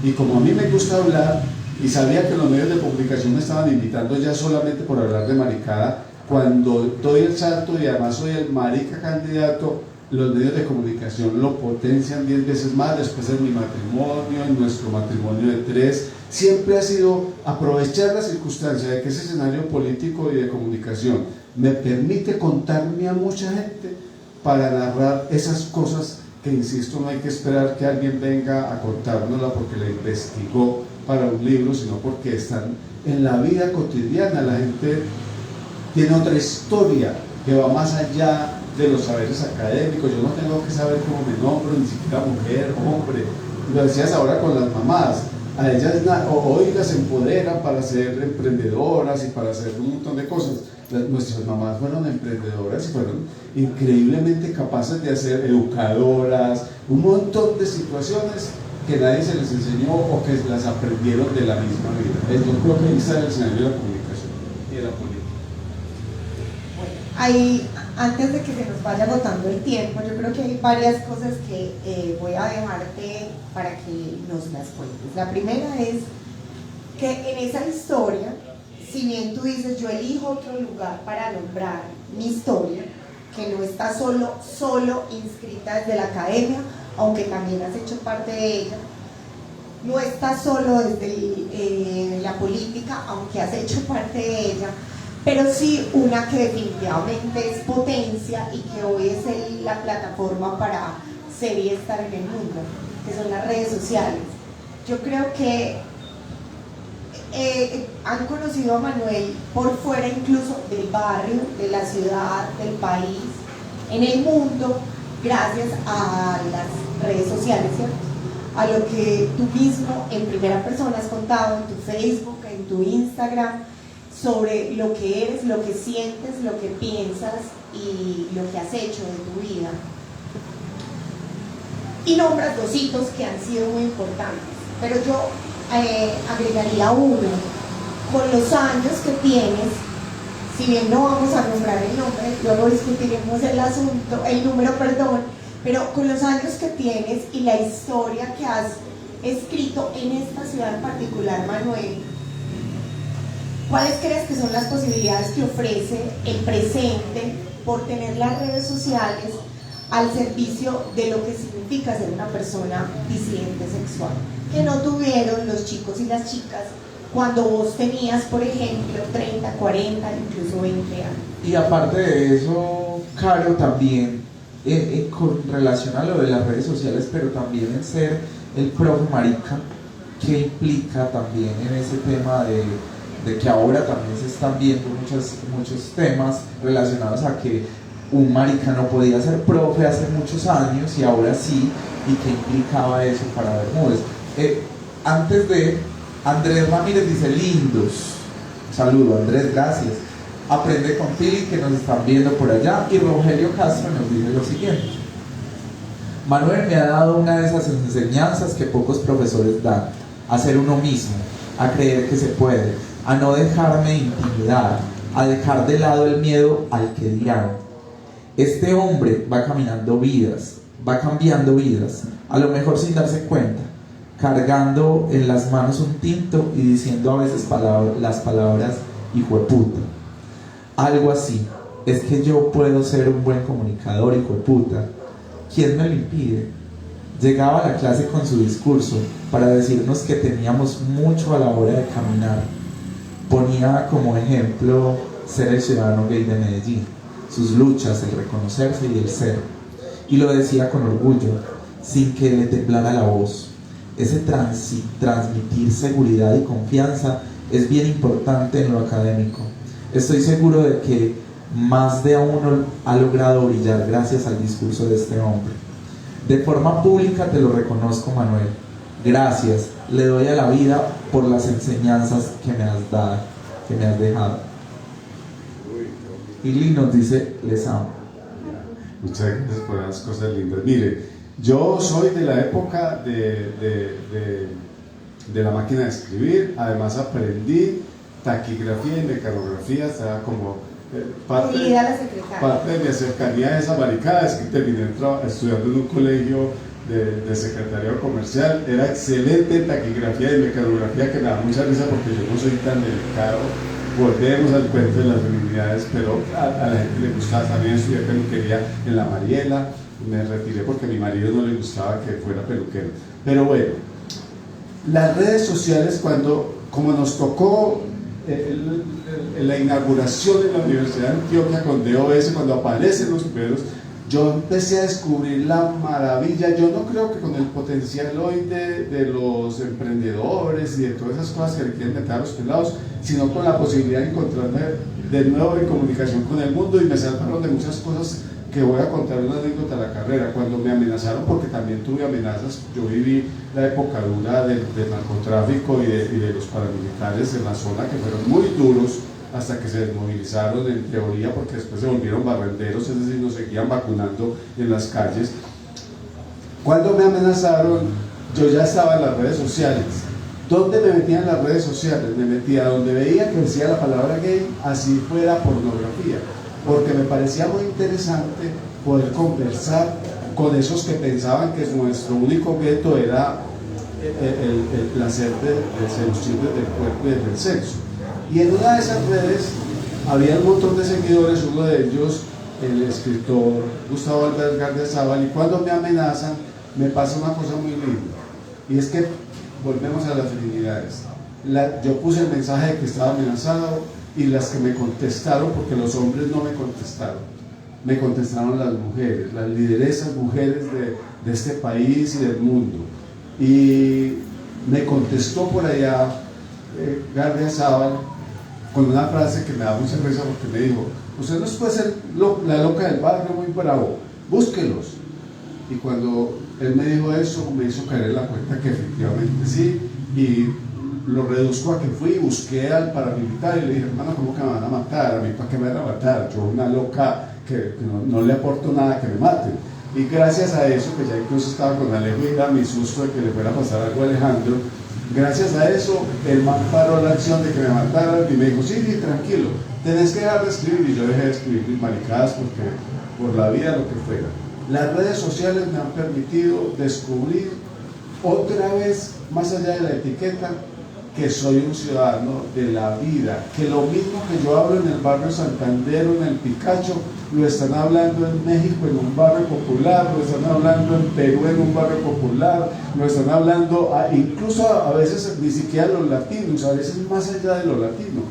y como a mí me gusta hablar y sabía que los medios de comunicación me estaban invitando ya solamente por hablar de maricada, cuando doy el salto y además soy el marica candidato, los medios de comunicación lo potencian 10 veces más. Después en mi matrimonio, en nuestro matrimonio de 3, siempre ha sido aprovechar la circunstancia de que ese escenario político y de comunicación me permite contarme a mucha gente para narrar esas cosas que, insisto, no hay que esperar que alguien venga a contárnosla porque la investigó para un libro, sino porque están en la vida cotidiana. La gente tiene otra historia que va más allá de los saberes académicos. Yo no tengo que saber cómo me nombro, ni siquiera mujer, hombre. Lo decías ahora con las mamás. A ellas hoy las empoderan para ser emprendedoras y para hacer un montón de cosas. Nuestras mamás fueron emprendedoras y fueron increíblemente capaces de hacer educadoras, un montón de situaciones que nadie se les enseñó o que las aprendieron de la misma vida. Yo creo que ahí está el escenario de la comunicación y de la política. Ahí, antes de que se nos vaya agotando el tiempo, yo creo que hay varias cosas que voy a dejarte para que nos las cuentes. La primera es que en esa historia, si bien tú dices yo elijo otro lugar para nombrar mi historia, que no está solo inscrita desde la academia, aunque también has hecho parte de ella, no está solo desde la política, aunque has hecho parte de ella, pero sí una que definitivamente es potencia y que hoy es la plataforma para ser y estar en el mundo, que son las redes sociales. Yo creo que han conocido a Manuel por fuera incluso del barrio, de la ciudad, del país, en el mundo, gracias a las redes sociales, ¿cierto? A lo que tú mismo en primera persona has contado en tu Facebook, en tu Instagram, sobre lo que eres, lo que sientes, lo que piensas y lo que has hecho de tu vida. Y nombras dos hitos que han sido muy importantes, pero yo agregaría uno. Con los años que tienes, si bien no vamos a nombrar el nombre, luego discutiremos el número, perdón, pero con los años que tienes y la historia que has escrito en esta ciudad en particular, Manuel, ¿cuáles crees que son las posibilidades que ofrece el presente por tener las redes sociales al servicio de lo que significa ser una persona disidente sexual, que no tuvieron los chicos y las chicas cuando vos tenías, por ejemplo, 30, 40, incluso 20 años? Y aparte de eso, Caro, también con relación a lo de las redes sociales, pero también en ser el profe marica, que implica también en ese tema de que ahora también se están viendo muchos temas relacionados a que un marica no podía ser profe hace muchos años y ahora sí, y que implicaba eso para Bermúdez. Antes de Andrés Ramírez dice lindos, saludo Andrés, gracias, aprende con Pili que nos están viendo por allá, y Rogelio Castro nos dice lo siguiente: Manuel me ha dado una de esas enseñanzas que pocos profesores dan, a ser uno mismo, a creer que se puede, a no dejarme intimidar, a dejar de lado el miedo al que dirán. Este hombre va caminando vidas, va cambiando vidas, a lo mejor sin darse cuenta, cargando en las manos un tinto y diciendo a veces las palabras hijo de puta. Algo así. Es que yo puedo ser un buen comunicador, hijo de puta. ¿Quién me lo impide? Llegaba a la clase con su discurso para decirnos que teníamos mucho a la hora de caminar. Ponía como ejemplo ser el ciudadano gay de Medellín, sus luchas, el reconocerse y el ser. Y lo decía con orgullo, sin que le temblara la voz. Ese transmitir seguridad y confianza es bien importante en lo académico. Estoy seguro de que más de uno ha logrado brillar gracias al discurso de este hombre. De forma pública te lo reconozco, Manuel. Gracias, le doy a la vida por las enseñanzas que me has dado, que me has dejado. Y Lee nos dice, les amo. Muchas gracias por las cosas lindas. Mire, yo soy de la época de la máquina de escribir, además aprendí taquigrafía y mecanografía, estaba como parte de mi cercanía a esa barricada. Es que terminé estudiando en un colegio de secretariado comercial, era excelente en taquigrafía y mecanografía, que me da mucha risa porque yo no soy tan delicado. Volvemos al cuento de las feminidades, pero a la gente le gustaba. También estudié peluquería en la Mariela, me retiré porque a mi marido no le gustaba que fuera peluquero. Pero bueno, las redes sociales, como nos tocó la inauguración de la Universidad de Antioquia con DOS, cuando aparecen los primeros, yo empecé a descubrir la maravilla. Yo no creo que con el potencial hoy de los emprendedores y de todas esas cosas que le quieren meter a los pelados, sino con la posibilidad de encontrarme de nuevo en comunicación con el mundo, y me salvaron de muchas cosas que voy a contar una anécdota de la carrera. Cuando me amenazaron, porque también tuve amenazas, yo viví la época dura del narcotráfico y de los paramilitares en la zona, que fueron muy duros hasta que se desmovilizaron en teoría, porque después se volvieron barrenderos, es decir, nos seguían vacunando en las calles. Cuando me amenazaron, yo ya estaba en las redes sociales. ¿Dónde me metía en las redes sociales? Me metía donde veía que decía la palabra gay, así fuera pornografía, porque me parecía muy interesante poder conversar con esos que pensaban que nuestro único objeto era el placer de seducir desde el cuerpo y desde el sexo. Y en una de esas redes había un montón de seguidores, uno de ellos el escritor Gustavo Álvarez Gardiazabal, y cuando me amenazan me pasa una cosa muy linda, y es que volvemos a las feminidades. Yo puse el mensaje de que estaba amenazado, y las que me contestaron, porque los hombres no me contestaron las mujeres, las lideresas mujeres de este país y del mundo. Y me contestó por allá Gardia Sábal con una frase que me da mucha risa porque me dijo: usted no puede ser la loca del barrio muy bravo, búsquelos. Y cuando él me dijo eso, me hizo caer en la cuenta que efectivamente sí, y lo reduzco a que fui y busqué al paramilitar y le dije: hermano, ¿cómo que me van a matar? ¿A mí para qué me van a matar? Yo, una loca que no le aporto nada, que me maten. Y gracias a eso, que ya incluso estaba con Alejo y era mi susto de que le fuera a pasar algo a Alejandro, gracias a eso el man paró la acción de que me mataran y me dijo: sí, tranquilo, tenés que dejar de escribir. Y yo dejé de escribir maricadas porque por la vida, lo que fuera. Las redes sociales me han permitido descubrir otra vez, más allá de la etiqueta, que soy un ciudadano de la vida, que lo mismo que yo hablo en el barrio Santander o en el Picacho, lo están hablando en México en un barrio popular, lo están hablando en Perú en un barrio popular, lo están hablando incluso a veces ni siquiera los latinos, a veces más allá de lo latino.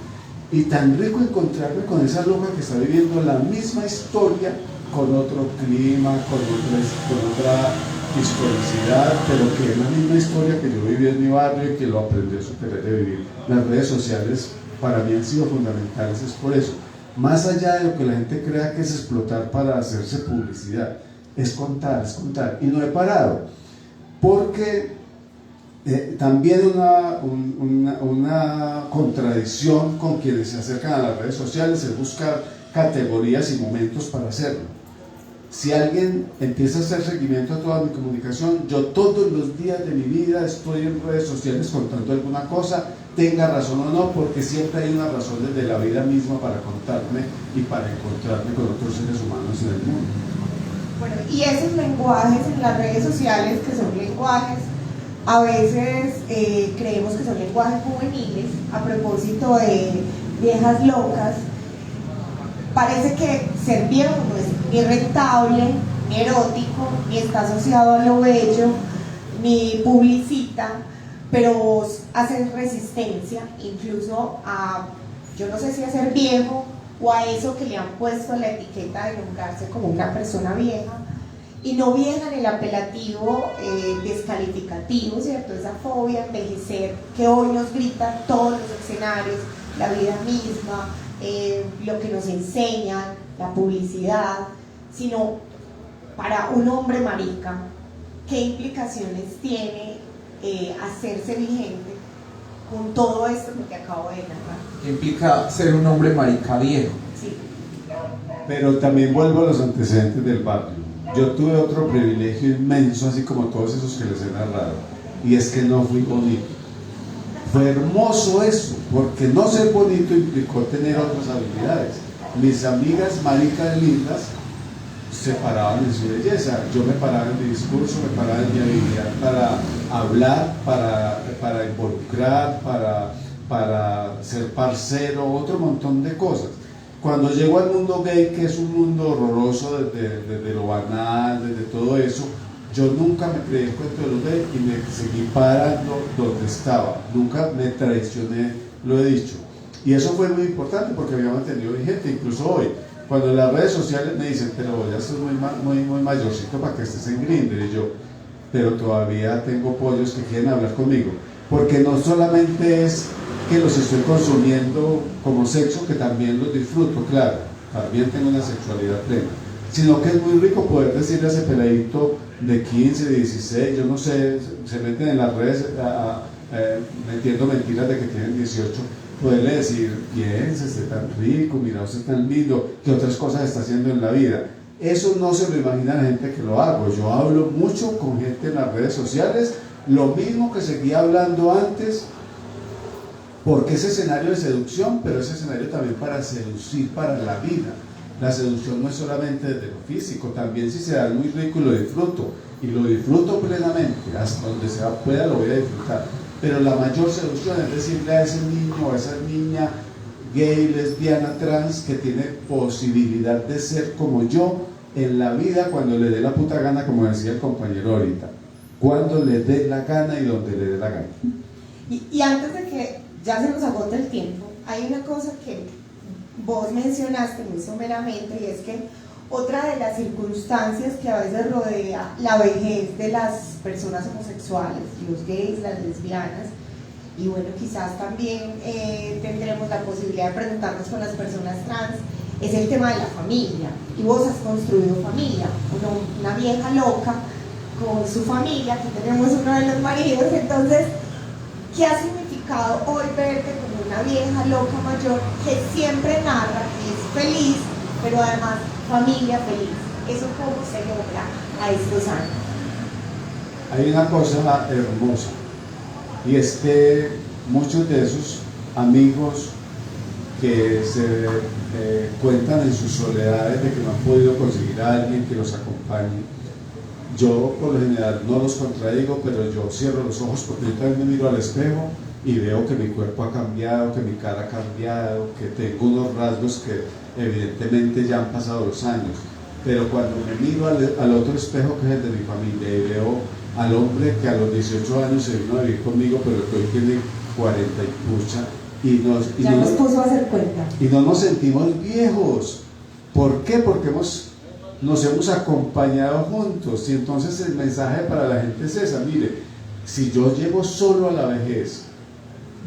Y tan rico encontrarme con esa loca que está viviendo la misma historia, con otro clima, con otra historicidad, pero que es la misma historia que yo viví en mi barrio y que lo aprendí a superar de vivir. Las redes sociales para mí han sido fundamentales, es por eso. Más allá de lo que la gente crea que es explotar para hacerse publicidad, es contar, y no he parado, porque también una contradicción con quienes se acercan a las redes sociales es buscar categorías y momentos para hacerlo. Si alguien empieza a hacer seguimiento a toda mi comunicación, yo todos los días de mi vida estoy en redes sociales contando alguna cosa, tenga razón o no, porque siempre hay una razón desde la vida misma para contarme y para encontrarme con otros seres humanos en el mundo. Bueno, y esos lenguajes en las redes sociales, que son lenguajes, a veces creemos que son lenguajes juveniles, a propósito de viejas locas. Parece que ser viejo no es ni rentable, ni erótico, ni está asociado a lo bello, ni publicita, pero hacen resistencia incluso a, yo no sé si a ser viejo o a eso que le han puesto la etiqueta de nombrarse como una persona vieja, y no vieja en el apelativo descalificativo, ¿cierto? Esa fobia a envejecer que hoy nos grita todos los escenarios, la vida misma, lo que nos enseñan, la publicidad, sino para un hombre marica, ¿qué implicaciones tiene hacerse vigente con todo esto que te acabo de narrar? ¿Qué implica ser un hombre marica viejo? Sí. Pero también vuelvo a los antecedentes del barrio. Yo tuve otro privilegio inmenso, así como todos esos que les he narrado, y es que no fui bonito. Fue hermoso eso, porque no ser bonito implicó tener otras habilidades. Mis amigas maricas lindas se paraban en su belleza. Yo me paraba en mi discurso, me paraba en mi habilidad para hablar, para involucrar, para ser parcero, otro montón de cosas. Cuando llego al mundo gay, que es un mundo horroroso desde lo banal, desde todo eso, yo nunca me creí el cuento de los gays y me seguí parando donde estaba. Nunca me traicioné, lo he dicho. Y eso fue muy importante porque me había mantenido vigente, incluso hoy. Cuando en las redes sociales me dicen: pero ya estás muy mayorcito para que estés en Grindr, y yo, pero todavía tengo pollos que quieren hablar conmigo. Porque no solamente es que los estoy consumiendo como sexo, que también los disfruto, claro, también tengo una sexualidad plena, sino que es muy rico poder decirle a ese peladito de 15, 16, yo no sé, se meten en las redes metiendo mentiras de que tienen 18, poderle decir: piensa, esté tan rico, mira, usted es tan lindo, que otras cosas está haciendo en la vida. Eso no se lo imagina la gente que lo hago. Yo hablo mucho con gente en las redes sociales, lo mismo que seguía hablando antes, porque es escenario de seducción, pero es escenario también para seducir para la vida. La seducción no es solamente desde lo físico, también si se da muy rico y lo disfruto plenamente, hasta donde se pueda lo voy a disfrutar. Pero la mayor seducción es decirle a ese niño o a esa niña gay, lesbiana, trans, que tiene posibilidad de ser como yo en la vida cuando le dé la puta gana, como decía el compañero ahorita, cuando le dé la gana y donde le dé la gana. Y antes de que ya se nos agote el tiempo, hay una cosa que vos mencionaste muy someramente, y es que otra de las circunstancias que a veces rodea la vejez de las personas homosexuales, los gays, las lesbianas, y bueno, quizás también tendremos la posibilidad de preguntarnos con las personas trans, es el tema de la familia. Y vos has construido familia, una vieja loca con su familia, aquí tenemos uno de los maridos. Entonces, ¿qué ha significado hoy verte como una vieja loca mayor que siempre narra que es feliz, pero además familia feliz? ¿Eso cómo se logra a estos años? Hay una cosa hermosa, y es que muchos de esos amigos que se cuentan en sus soledades de que no han podido conseguir a alguien que los acompañe, yo por lo general no los contradigo, pero yo cierro los ojos porque yo también me miro al espejo y veo que mi cuerpo ha cambiado, que mi cara ha cambiado, que tengo unos rasgos que evidentemente ya han pasado los años. Pero cuando me miro al otro espejo, que es el de mi familia, y veo al hombre que a los 18 años se vino a vivir conmigo, pero que hoy tiene 40 y pucha, ya nos puso a hacer cuenta. Y no nos sentimos viejos. ¿Por qué? Porque nos hemos acompañado juntos. Y entonces el mensaje para la gente es esa: mire, si yo llego solo a la vejez,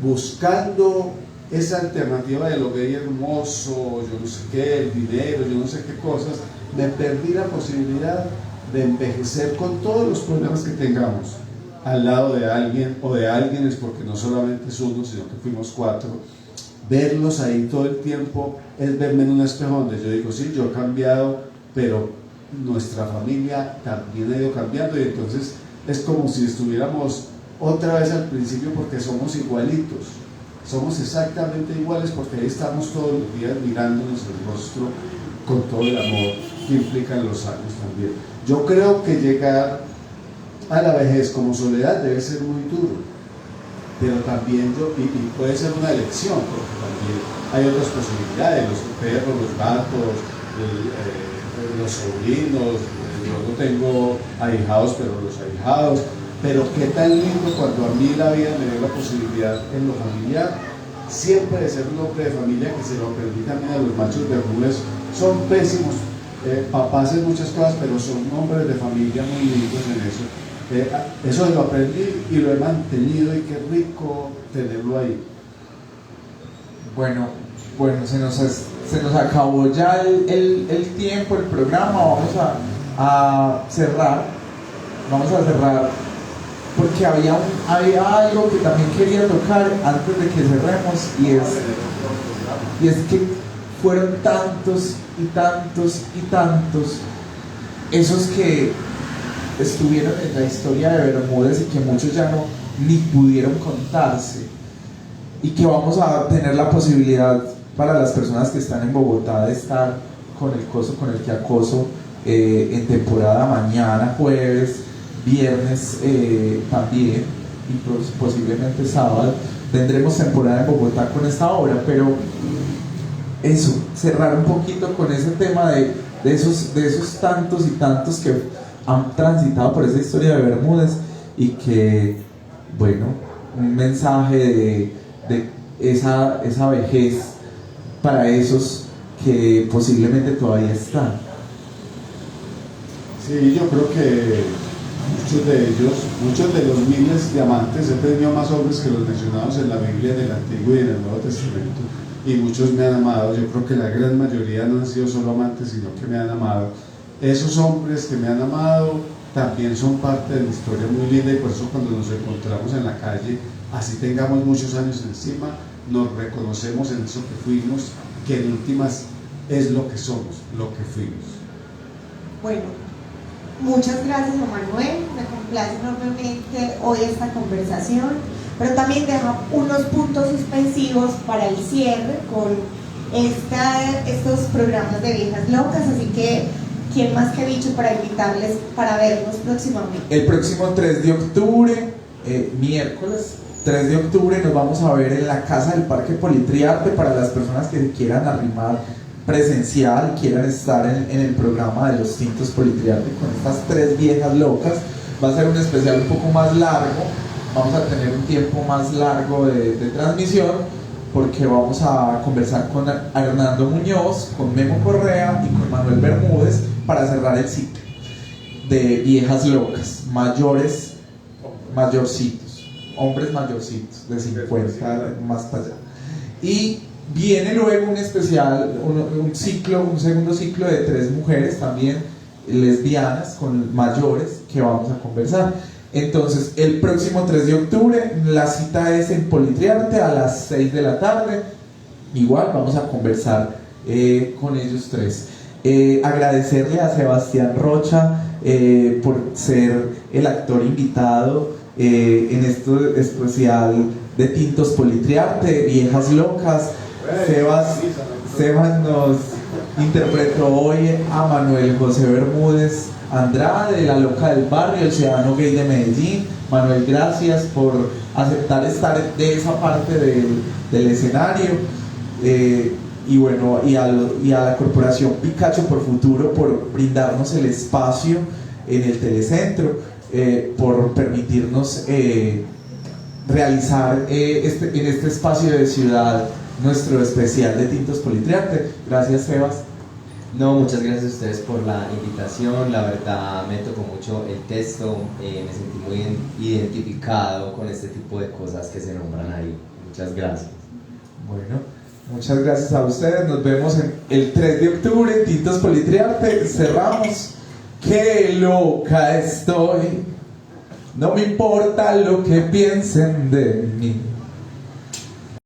buscando esa alternativa de lo gay hermoso, yo no sé qué, el dinero, yo no sé qué cosas, me perdí la posibilidad de envejecer con todos los problemas que tengamos al lado de alguien o de alguienes, porque no solamente es uno, sino que fuimos 4. Verlos ahí todo el tiempo es verme en un espejo donde yo digo, sí, yo he cambiado, pero nuestra familia también ha ido cambiando, y entonces es como si estuviéramos otra vez al principio, porque somos igualitos, somos exactamente iguales, porque ahí estamos todos los días mirándonos el rostro con todo el amor que implican los años también. Yo creo que llegar a la vejez como soledad debe ser muy duro, pero también y puede ser una elección, porque también hay otras posibilidades, los perros, los gatos, los sobrinos, yo no tengo ahijados, pero los ahijados. Pero qué tan lindo cuando a mí la vida me dio la posibilidad en lo familiar, siempre de ser un hombre de familia, que se lo aprendí también a los machos bermúdez. Son pésimos papás en muchas cosas, pero son hombres de familia muy lindos en eso. Eso lo aprendí y lo he mantenido, y qué rico tenerlo ahí. Bueno, se nos acabó ya el tiempo, el programa. Vamos a cerrar. Porque había algo que también quería tocar antes de que cerremos, y es que fueron tantos y tantos y tantos esos que estuvieron en la historia de Bermúdez y que muchos ya no ni pudieron contarse, y que vamos a tener la posibilidad para las personas que están en Bogotá de estar con el coso, con el que acoso en temporada mañana, jueves, viernes también, y posiblemente sábado. Tendremos temporada en Bogotá con esta obra, pero eso, cerrar un poquito con ese tema de esos tantos y tantos que han transitado por esa historia de Bermúdez, y que, bueno, un mensaje de esa vejez para esos que posiblemente todavía están. Sí, yo creo que muchos de los miles de amantes, he tenido más hombres que los mencionados en la Biblia, en el Antiguo y en el Nuevo Testamento, y muchos me han amado. Yo creo que la gran mayoría no han sido solo amantes, sino que me han amado. Esos hombres que me han amado también son parte de mi historia muy linda, y por eso cuando nos encontramos en la calle, así tengamos muchos años encima, nos reconocemos en eso que fuimos, que en últimas es lo que somos, lo que fuimos. Bueno, muchas gracias a Manuel, me complace enormemente hoy esta conversación, pero también deja unos puntos suspensivos para el cierre con estos programas de Viejas Locas, así que ¿quién más que dicho para invitarles para vernos próximamente? El próximo 3 de octubre, miércoles 3 de octubre, nos vamos a ver en la Casa del Parque Politriarte, para las personas que quieran arrimar presencial, quieran estar en el programa de los Tintos Politriarte con estas 3 viejas locas. Va a ser un especial un poco más largo, vamos a tener un tiempo más largo de transmisión, porque vamos a conversar con Hernando Muñoz, con Memo Correa y con Manuel Bermúdez para cerrar el ciclo de Viejas Locas, mayorcitos. hombres mayorcitos, de 50 más para allá. Y viene luego un especial, un segundo ciclo de 3 mujeres también lesbianas con mayores que vamos a conversar. Entonces, el próximo 3 de octubre, la cita es en Politriarte a las 6 de la tarde. Igual vamos a conversar con ellos 3. Agradecerle a Sebastián Rocha por ser el actor invitado en este especial de Tintos Politriarte, Viejas Locas. Sebas nos interpretó hoy a Manuel José Bermúdez Andrade, la loca del barrio, el ciudadano gay de Medellín. Manuel, gracias por aceptar estar de esa parte del escenario. Y bueno, y a la Corporación Picacho por Futuro por brindarnos el espacio en el telecentro, por permitirnos realizar en este espacio de ciudad nuestro especial de Tintos Politriarte. Gracias, Sebas. No, muchas gracias a ustedes por la invitación. La verdad me tocó mucho el texto, me sentí muy identificado con este tipo de cosas que se nombran ahí. Muchas gracias. Bueno, muchas gracias a ustedes. Nos vemos el 3 de octubre en Tintos Politriarte. Cerramos. ¡Qué loca estoy! No me importa lo que piensen de mí.